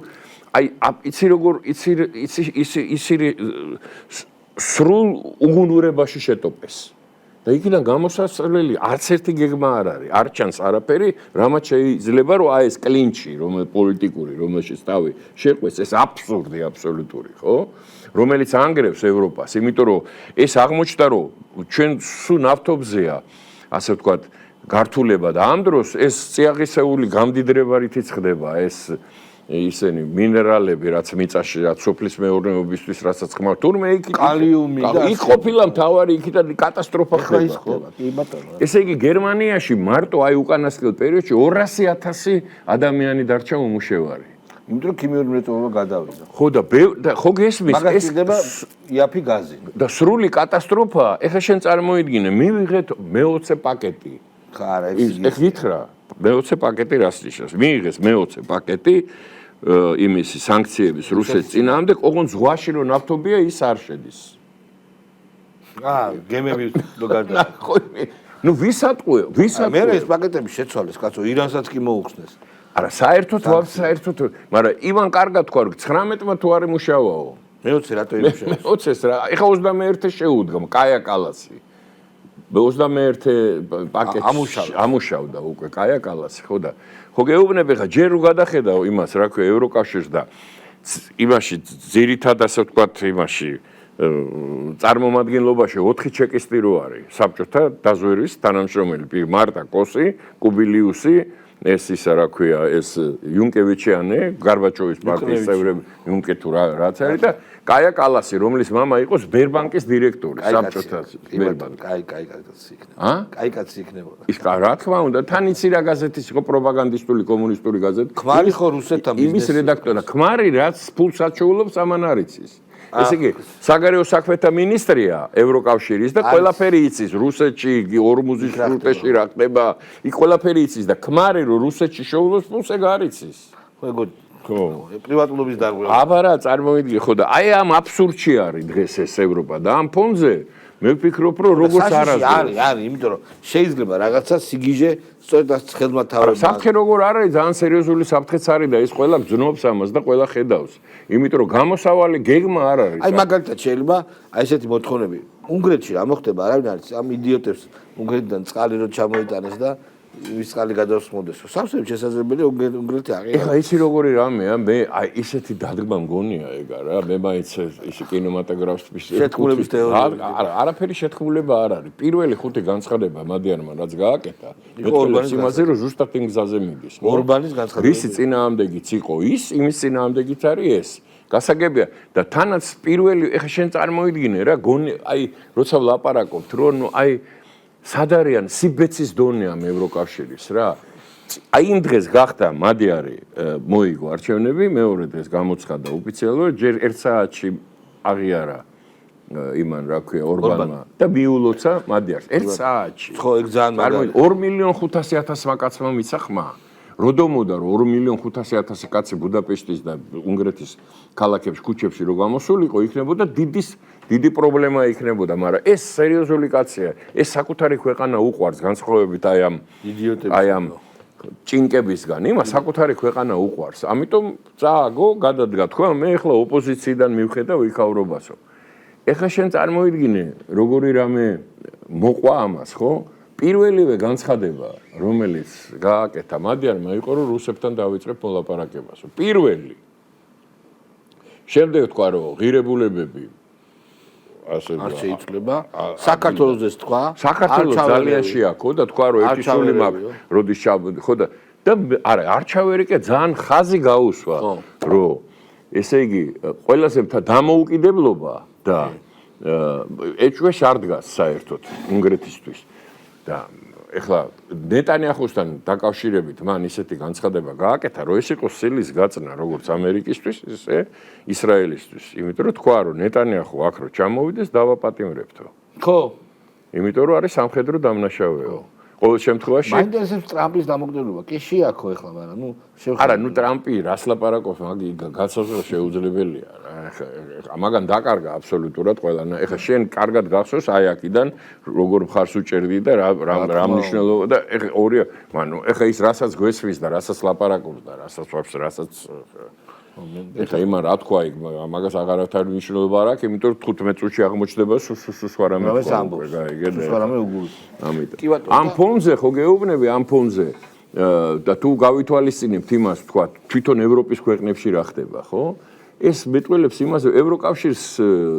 აი იცი როგორ ისი სრულ უგუნურებაში შეტოპეს. და იქიდან გამოსასწრებელი არც ერთი გეგმა არ არის, არ ჩანს არაფერი, რამაც შეიძლება რომ აი ეს კლინჩი, პოლიტიკური, რომელშიც თავი შეყვეს, ეს აბსურდი აბსოლუტური, ხო? რომელიც ანგრევს ევროპას, იმიტომ რომ ეს აღმოჩნდა რომ ჩვენ სულ ნავთობზეა, ასე ვთქვათ, გართულება და ამ დროს ეს წიაღისეული გამდიდრებარითიც ხდება ეს ისენი მინერალები, რაც მიწაში, რაც სოფლის მეურნეობისთვის, რასაც ხმარ, თურმე იქ კალიუმი და იქ ყოფილა მთავარი იქიდან კატასტროფა ხდება. ესე იგი გერმანიაში მარტო აი უკანასკნელ პერიოდში 200,000 ადამიანი დარჩა უმუშევარი. იმიტომ რომ ქიმიური მრეწველობა გადავიდა. ხო და ხო გესმის ეს ხდება იაფი გაზი. და სრული კატასტროფა, ეხლა შენ წარმოიდგინე, მივიღეთ მე-20 პაკეტი. ხარა ეს გითხრა, მე-20 პაკეტი რას ნიშნავს? მიიღეს მე-20 პაკეტი იმის სანქციების რუსეთის წინააღმდეგ, ოღონდ ზღვაში რომ ნავთობია, ის არ შედის. გემები გარდა. ნუ ვისატყვეო, მე ეს პაკეტები შეცვალეს, კაცო, ირანსაც კი მოუხსნეს. არა, საერთოდ, მაგრამ ივან კარგად თქვა, რომ 19-მა თუ არ იმუშავაო. მე-20 რატო იმუშავებს? მე-20 რა, ეხა 21 შეუდგა, კაია კალასი. მე-21 პაკეტი ამუშავდა უკვე კაია კალასი, ხო და ხო გეუბნები ხა ჯერ რო გადახედაო იმას, რა ქვია, ევროკავშირს და იმაში ძირითადად ასე ვთქვათ, იმაში წარმომადგენლობაში 4 ჩეკისტი რო არის, საბჭოთა დაზვერვის თანამშრომელი, მარტა კოსი, კუბილიუსი, ეს ისა რა ქვია, ეს იუნკევიჩიანი, გარბაჩოვის პარტიის წევრები, იუნკე თუ რაც არის და კაია კალასი, რომლის მამა იყო სბერბანკის დირექტორი, საბჭოთა სბერბანკი. კაი კაცი იქნება. ის რა თქმა უნდა, თან იცი რა გაზეთის იყო პროპაგანდისტული კომუნისტური გაზეთი. ქმარი ხო რუსეთთან იმის რედაქტორი, ქმარი რაც ფულს აჩვეულობს ამან არ იცის. ესე იგი, საგარეო საქმეთა მინისტრია ევროკავშირის და ყველაფერი იცის რუსეთში, ორმუზის სრუტეში რა ხდება, იქ ყველაფერი იცის და ქმარი რომ რუსეთში შეულობს ფულს ეგ არ იცის. ხო, პრივატულობის დარღვევა. აბარა, წარმოიდგინე, ხო და აი ამ აბსურდში არის დღეს ეს ევროპა და ამ ფონზე მე ვფიქრობ, რომ როგორც არის, იმიტომ რომ შეიძლება რაღაცა სიგიჟე სწორედ ხელმა თავებმა. საფრთხე როგორ არის, ძალიან სერიოზული საფრთხეც არის და ეს ყველა გძნობს ამას და ყველა ხედავს. იმიტომ რომ გამოსავალი გეგმა არ არის. აი მაგალითად შეიძლება აი ესეთი მოთხოვნები. უნგრეთში რა მოხდება, არავინ არ იცის, ამ იდიოტებს უნგრეთიდან წყალი რო ჩამოიტანეს და ვის წყალი გადასმოდესო. სავსებით შესაძლებელია უნგრეთი აღიარა. ეხლა იცი როგორი რამეა, მე აი ისეთი დადგმა მგონია ეგა რა, მე მაინც ისე კინემატოგრაფის შეთქმულების თეორია. არა, არაფერი შეთქმულება არ არის. პირველი 5 განცხადება მადიანმა რაც გააკეთა, მეტყველებს იმაზე რომ ზუსტად იმ გზაზე მიდის. ორბანის განცხადება. რისი წინააღმდეგიც იყო ის, იმის წინააღმდეგიც არის ეს. გასაგებია და თანაც პირველი ეხლა შენ წარმოიდგინე რა, აი როცა ვლაპარაკობთ, რომ ნუ აი სად არიან სიბეცის დონეა ევროკავშირის რა. აი იმ დღეს გახდა მადიარი მოიგო არჩევნები, მეორე დღეს გამოცხადა ოფიციალურად, ჯერ 1 საათში აღიარა იმან რა ქვია ორბანმა და მიულოცა მადიარს 1 საათში. ხო, ეგ ძალიან მაგარი. 2,500,000 კაცმა მიცა ხმა. როდომოდა რომ 2,500,000 კაცი ბუდაპეშტის და უნგრეთის ქალაქებში, ქუჩებში რო გამოსულიყო, იქნებოდა დიდი პრობლემა იქნებოდა, მაგრამ ეს სერიოზული კაცია. ეს საკუთარი ქვეყანა უყვარს განსხვავებით აი ამ იდიოტების, აი ამ ჭინკებისგან, იმას საკუთარი ქვეყანა უყვარს. ამიტომ წააგო, გადადგა თქვა, მე ახლა ოპოზიციიდან მივხედავ იქავრობასო. ეხლა შენ წარმოიდგინე, როგორი რამე მოყვა ამას, ხო? პირველივე განცხადება, რომელიც გააკეთა მადიანმა, იყო რომ რუსებთან დავიწყებ მოლაპარაკებას. პირველი. შემდეგ თქვა რომ ღირებულებები ასე არ შეიცვლება. საქართველოსდეს თქვა, საქართველოს ძალიან შეაქო და თქვა რომ ერთი სული მაქვს, როდის ხო და არა, არჩევერი კი ძალიან ხაზი გაუსვა, რომ ესე იგი, ყველაზე დამოუკიდებლობა და ეჭვეშ არ დგას საერთოდ უნგრეთისთვის. და ეხლა ნეტანიაჰუსთან დაკავშირებით მან ისეთი განცხადება გააკეთა, რომ ეს იყო სილის გაწნა როგორც ამერიკისთვის, ისე ისრაელისთვის. იმიტომ რომ თქვა, რომ ნეტანიაჰუ აქ რო ჩამოვიდეს, დავაპატიმრებთო. ხო. იმიტომ რომ არის სამხედრო დამნაშავეო. ყოველ შემთხვევაში მაინტერესებს ტრამპის დამოკიდებულება. კი შეაქო ეხლა, მაგრამ არა, ტრამპი რას ლაპარაკობს, მაგი გაცოცხლა შეუძლებელია. მაგან დაკარგა აბსოლუტურად ყველანა. ეხლა შენ კარგად გახსოვს აი აქიდან როგორ მხარს უჭერდი და რა მნიშვნელობა და ეხლა ორი, მანუ ეხლა ის რასაც გვესვის და რასაც ლაპარაკობს და რასაც ეხლა იმან რა თქვა იქ მაგას აღარავითარი მნიშვნელობა არ აქვს, იმიტომ რომ 15 წუთში აღმოჩნდება სხვა რამე თქვა. გაიგე? სხვა რამე უგულს. ამიტომ. ამ ფონზე ხო გეუბნები ამ ფონზე და თუ გავითვალისწინებთ იმას, თქვა, თვითონ ევროპის ქვეყნებში რა ხდება, ხო? ეს მეტყველებს იმას, რომ ევროკავშირს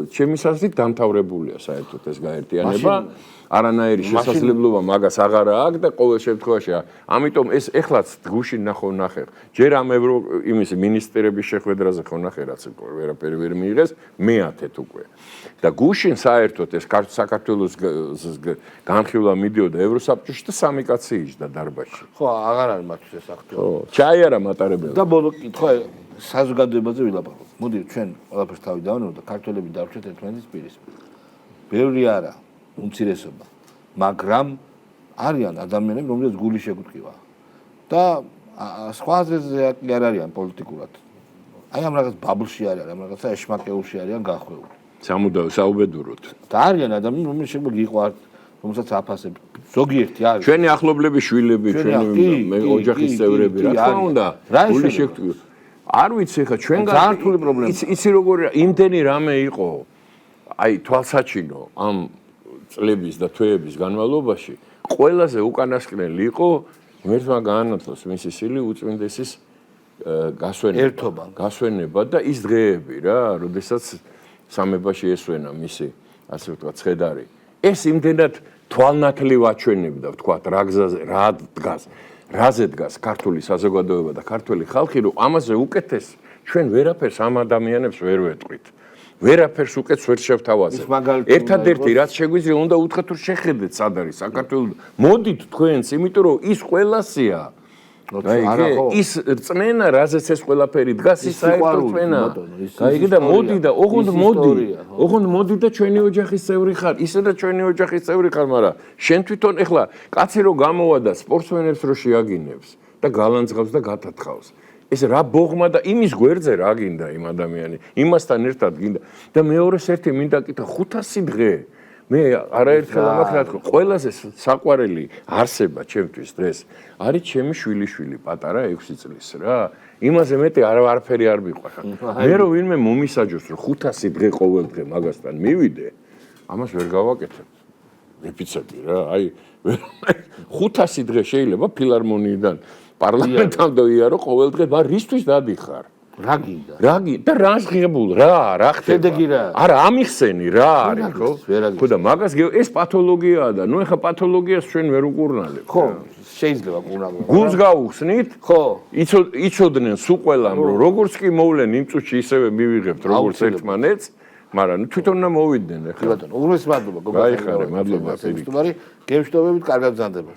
ჩემის აზრით დამთავრებულია საერთოდ ეს გაერთიანება. არანაირი შესაძლებლობა მაგას აღარ აქვს და ყოველ შემთხვევაში ამიტომ ეს ეხლაც გუშინ ნახე. ჯერ ამ იმის მინისტრების შეხვედრაზე ხო ნახე, რაც ვერაფერი ვერ მიიღეს, მე-10 უკვე. და გუშინ საერთოდ ეს საქართველოს განხილვა მიდიოდა ევროსაბჭოში და სამი კაცი იჯდა დარბაზში. ხო, აღარ არის მათთვის ეს აქტუალური. ხო, ჩაიარა მატარებელი. და ბოლო კითხვა საზოგადოებაზე ვილაპარაკოთ. მოდი ჩვენ ყველაფერს თავი დავანებოთ და ქართველები დავრჩეთ ერთმანეთის პირისპირ. ბევრი არა, უმცირესობა, მაგრამ არიან ადამიანები, რომლებიც გული შეგუტყივა. და სხვა აზრზე არ არიან პოლიტიკურად. აი ამ რაღაც ბაბლში არიან, ამ რაღაცა ეშმაკეულში არიან გახვეული. საუბედუროთ. და არიან ადამიანები, რომლებიც შეიძლება გიყვართ, რომელსაც აფასებ. ზოგიერთი არის. ჩვენი ახლობლები, შვილები, ჩვენი ოჯახის წევრები, რა თქმა უნდა, გული შეგუტყივა. არ ვიცი ხა ჩვენ გართული პრობლემა. იცი როგორი იმდენი რამე იყო. აი თვალსაჩინო ამ წლების და თვეების განმავლობაში ყველაზე უკანასკნელი იყო ღმერთმა გაანათლოს მისი სილი უწმინდესის გასვენება და ის დღეები რა, როდესაც სამებაში ესვენა მისი ასე ვთქვათ ცხედარი. ეს იმდენად თვალნათლივ აჩვენებდა ვთქვათ რა გზაზე რა დგას, რაზე დგას ქართული საზოგადოება და ქართული ხალხი, რომ ამაზე უკეთეს ჩვენ ვერაფერს ამ ადამიანებს ვერ ვეტყვით. ვერაფერს უკეთს ვერ შევთავაზებთ. ერთადერთი რაც შეგვიძლია უნდა უთხრათ თუ შეხედეთ სად არის საქართველოს. მოდით თქვენს, იმიტომ რომ ის ყველასია. ის რწმენა, რაზეც ეს ყველაფერი დგას, ის საერთო რწმენა. გაიგე და მოდი და ოღონდ მოდი და ჩვენი ოჯახის წევრი ხარ. ისე და ჩვენი ოჯახის წევრი ხარ, მაგრამ შენ თვითონ ეხლა კაცი რო გამოვა და სპორტსმენებს რო შეაგინებს და გალანძღავს და გათათხავს. ეს რა ბოღმა და იმის გვერდზე რა გინდა იმ ადამიანი, იმასთან ერთად გინდა და მეორეს ერთი მინდა კითხა 500 დღე. მე არაერთხელ ამას რა თქმა, ყველაზე საყვარელი არსება ჩემთვის დღეს არის ჩემი შვილიშვილი პატარა 6 წლის რა. იმაზე მეტი არაფერი არ მიყვარს. მე რო ვინმე მომისაჯოს რომ 500 დღე ყოველ დღე მაგასთან მივიდე, ამას ვერ გავაკეთებ. რეპიცები რა, აი 500 დღე შეიძლება ფილარმონიიდან პარლამენტამდე იარო ყოველ დღე, მაგრამ რისთვის დადიხარ? რა გინდა? და რას ღებულ რა ხდება? შედეგი რა? არა, ამიხსენი რა არის, ხო? ხო და მაგას ეს პათოლოგიაა და ნუ ეხა პათოლოგიას ჩვენ ვერ უკურნალებთ. ხო, შეიძლება კურნალო. გულს გაუხსნით? ხო. იცოდნენ სულ ყველამ, რომ როგორც კი მოვლენ იმ წუთში ისევე მივიღებთ როგორც ერთმანეთს, მაგრამ ნუ თვითონ უნდა მოვიდნენ ეხლა. ბატონო, უგრეს მადლობა გოგო. გაიხარე, მადლობა. გემშვიდობებით, კარგად გზანდება.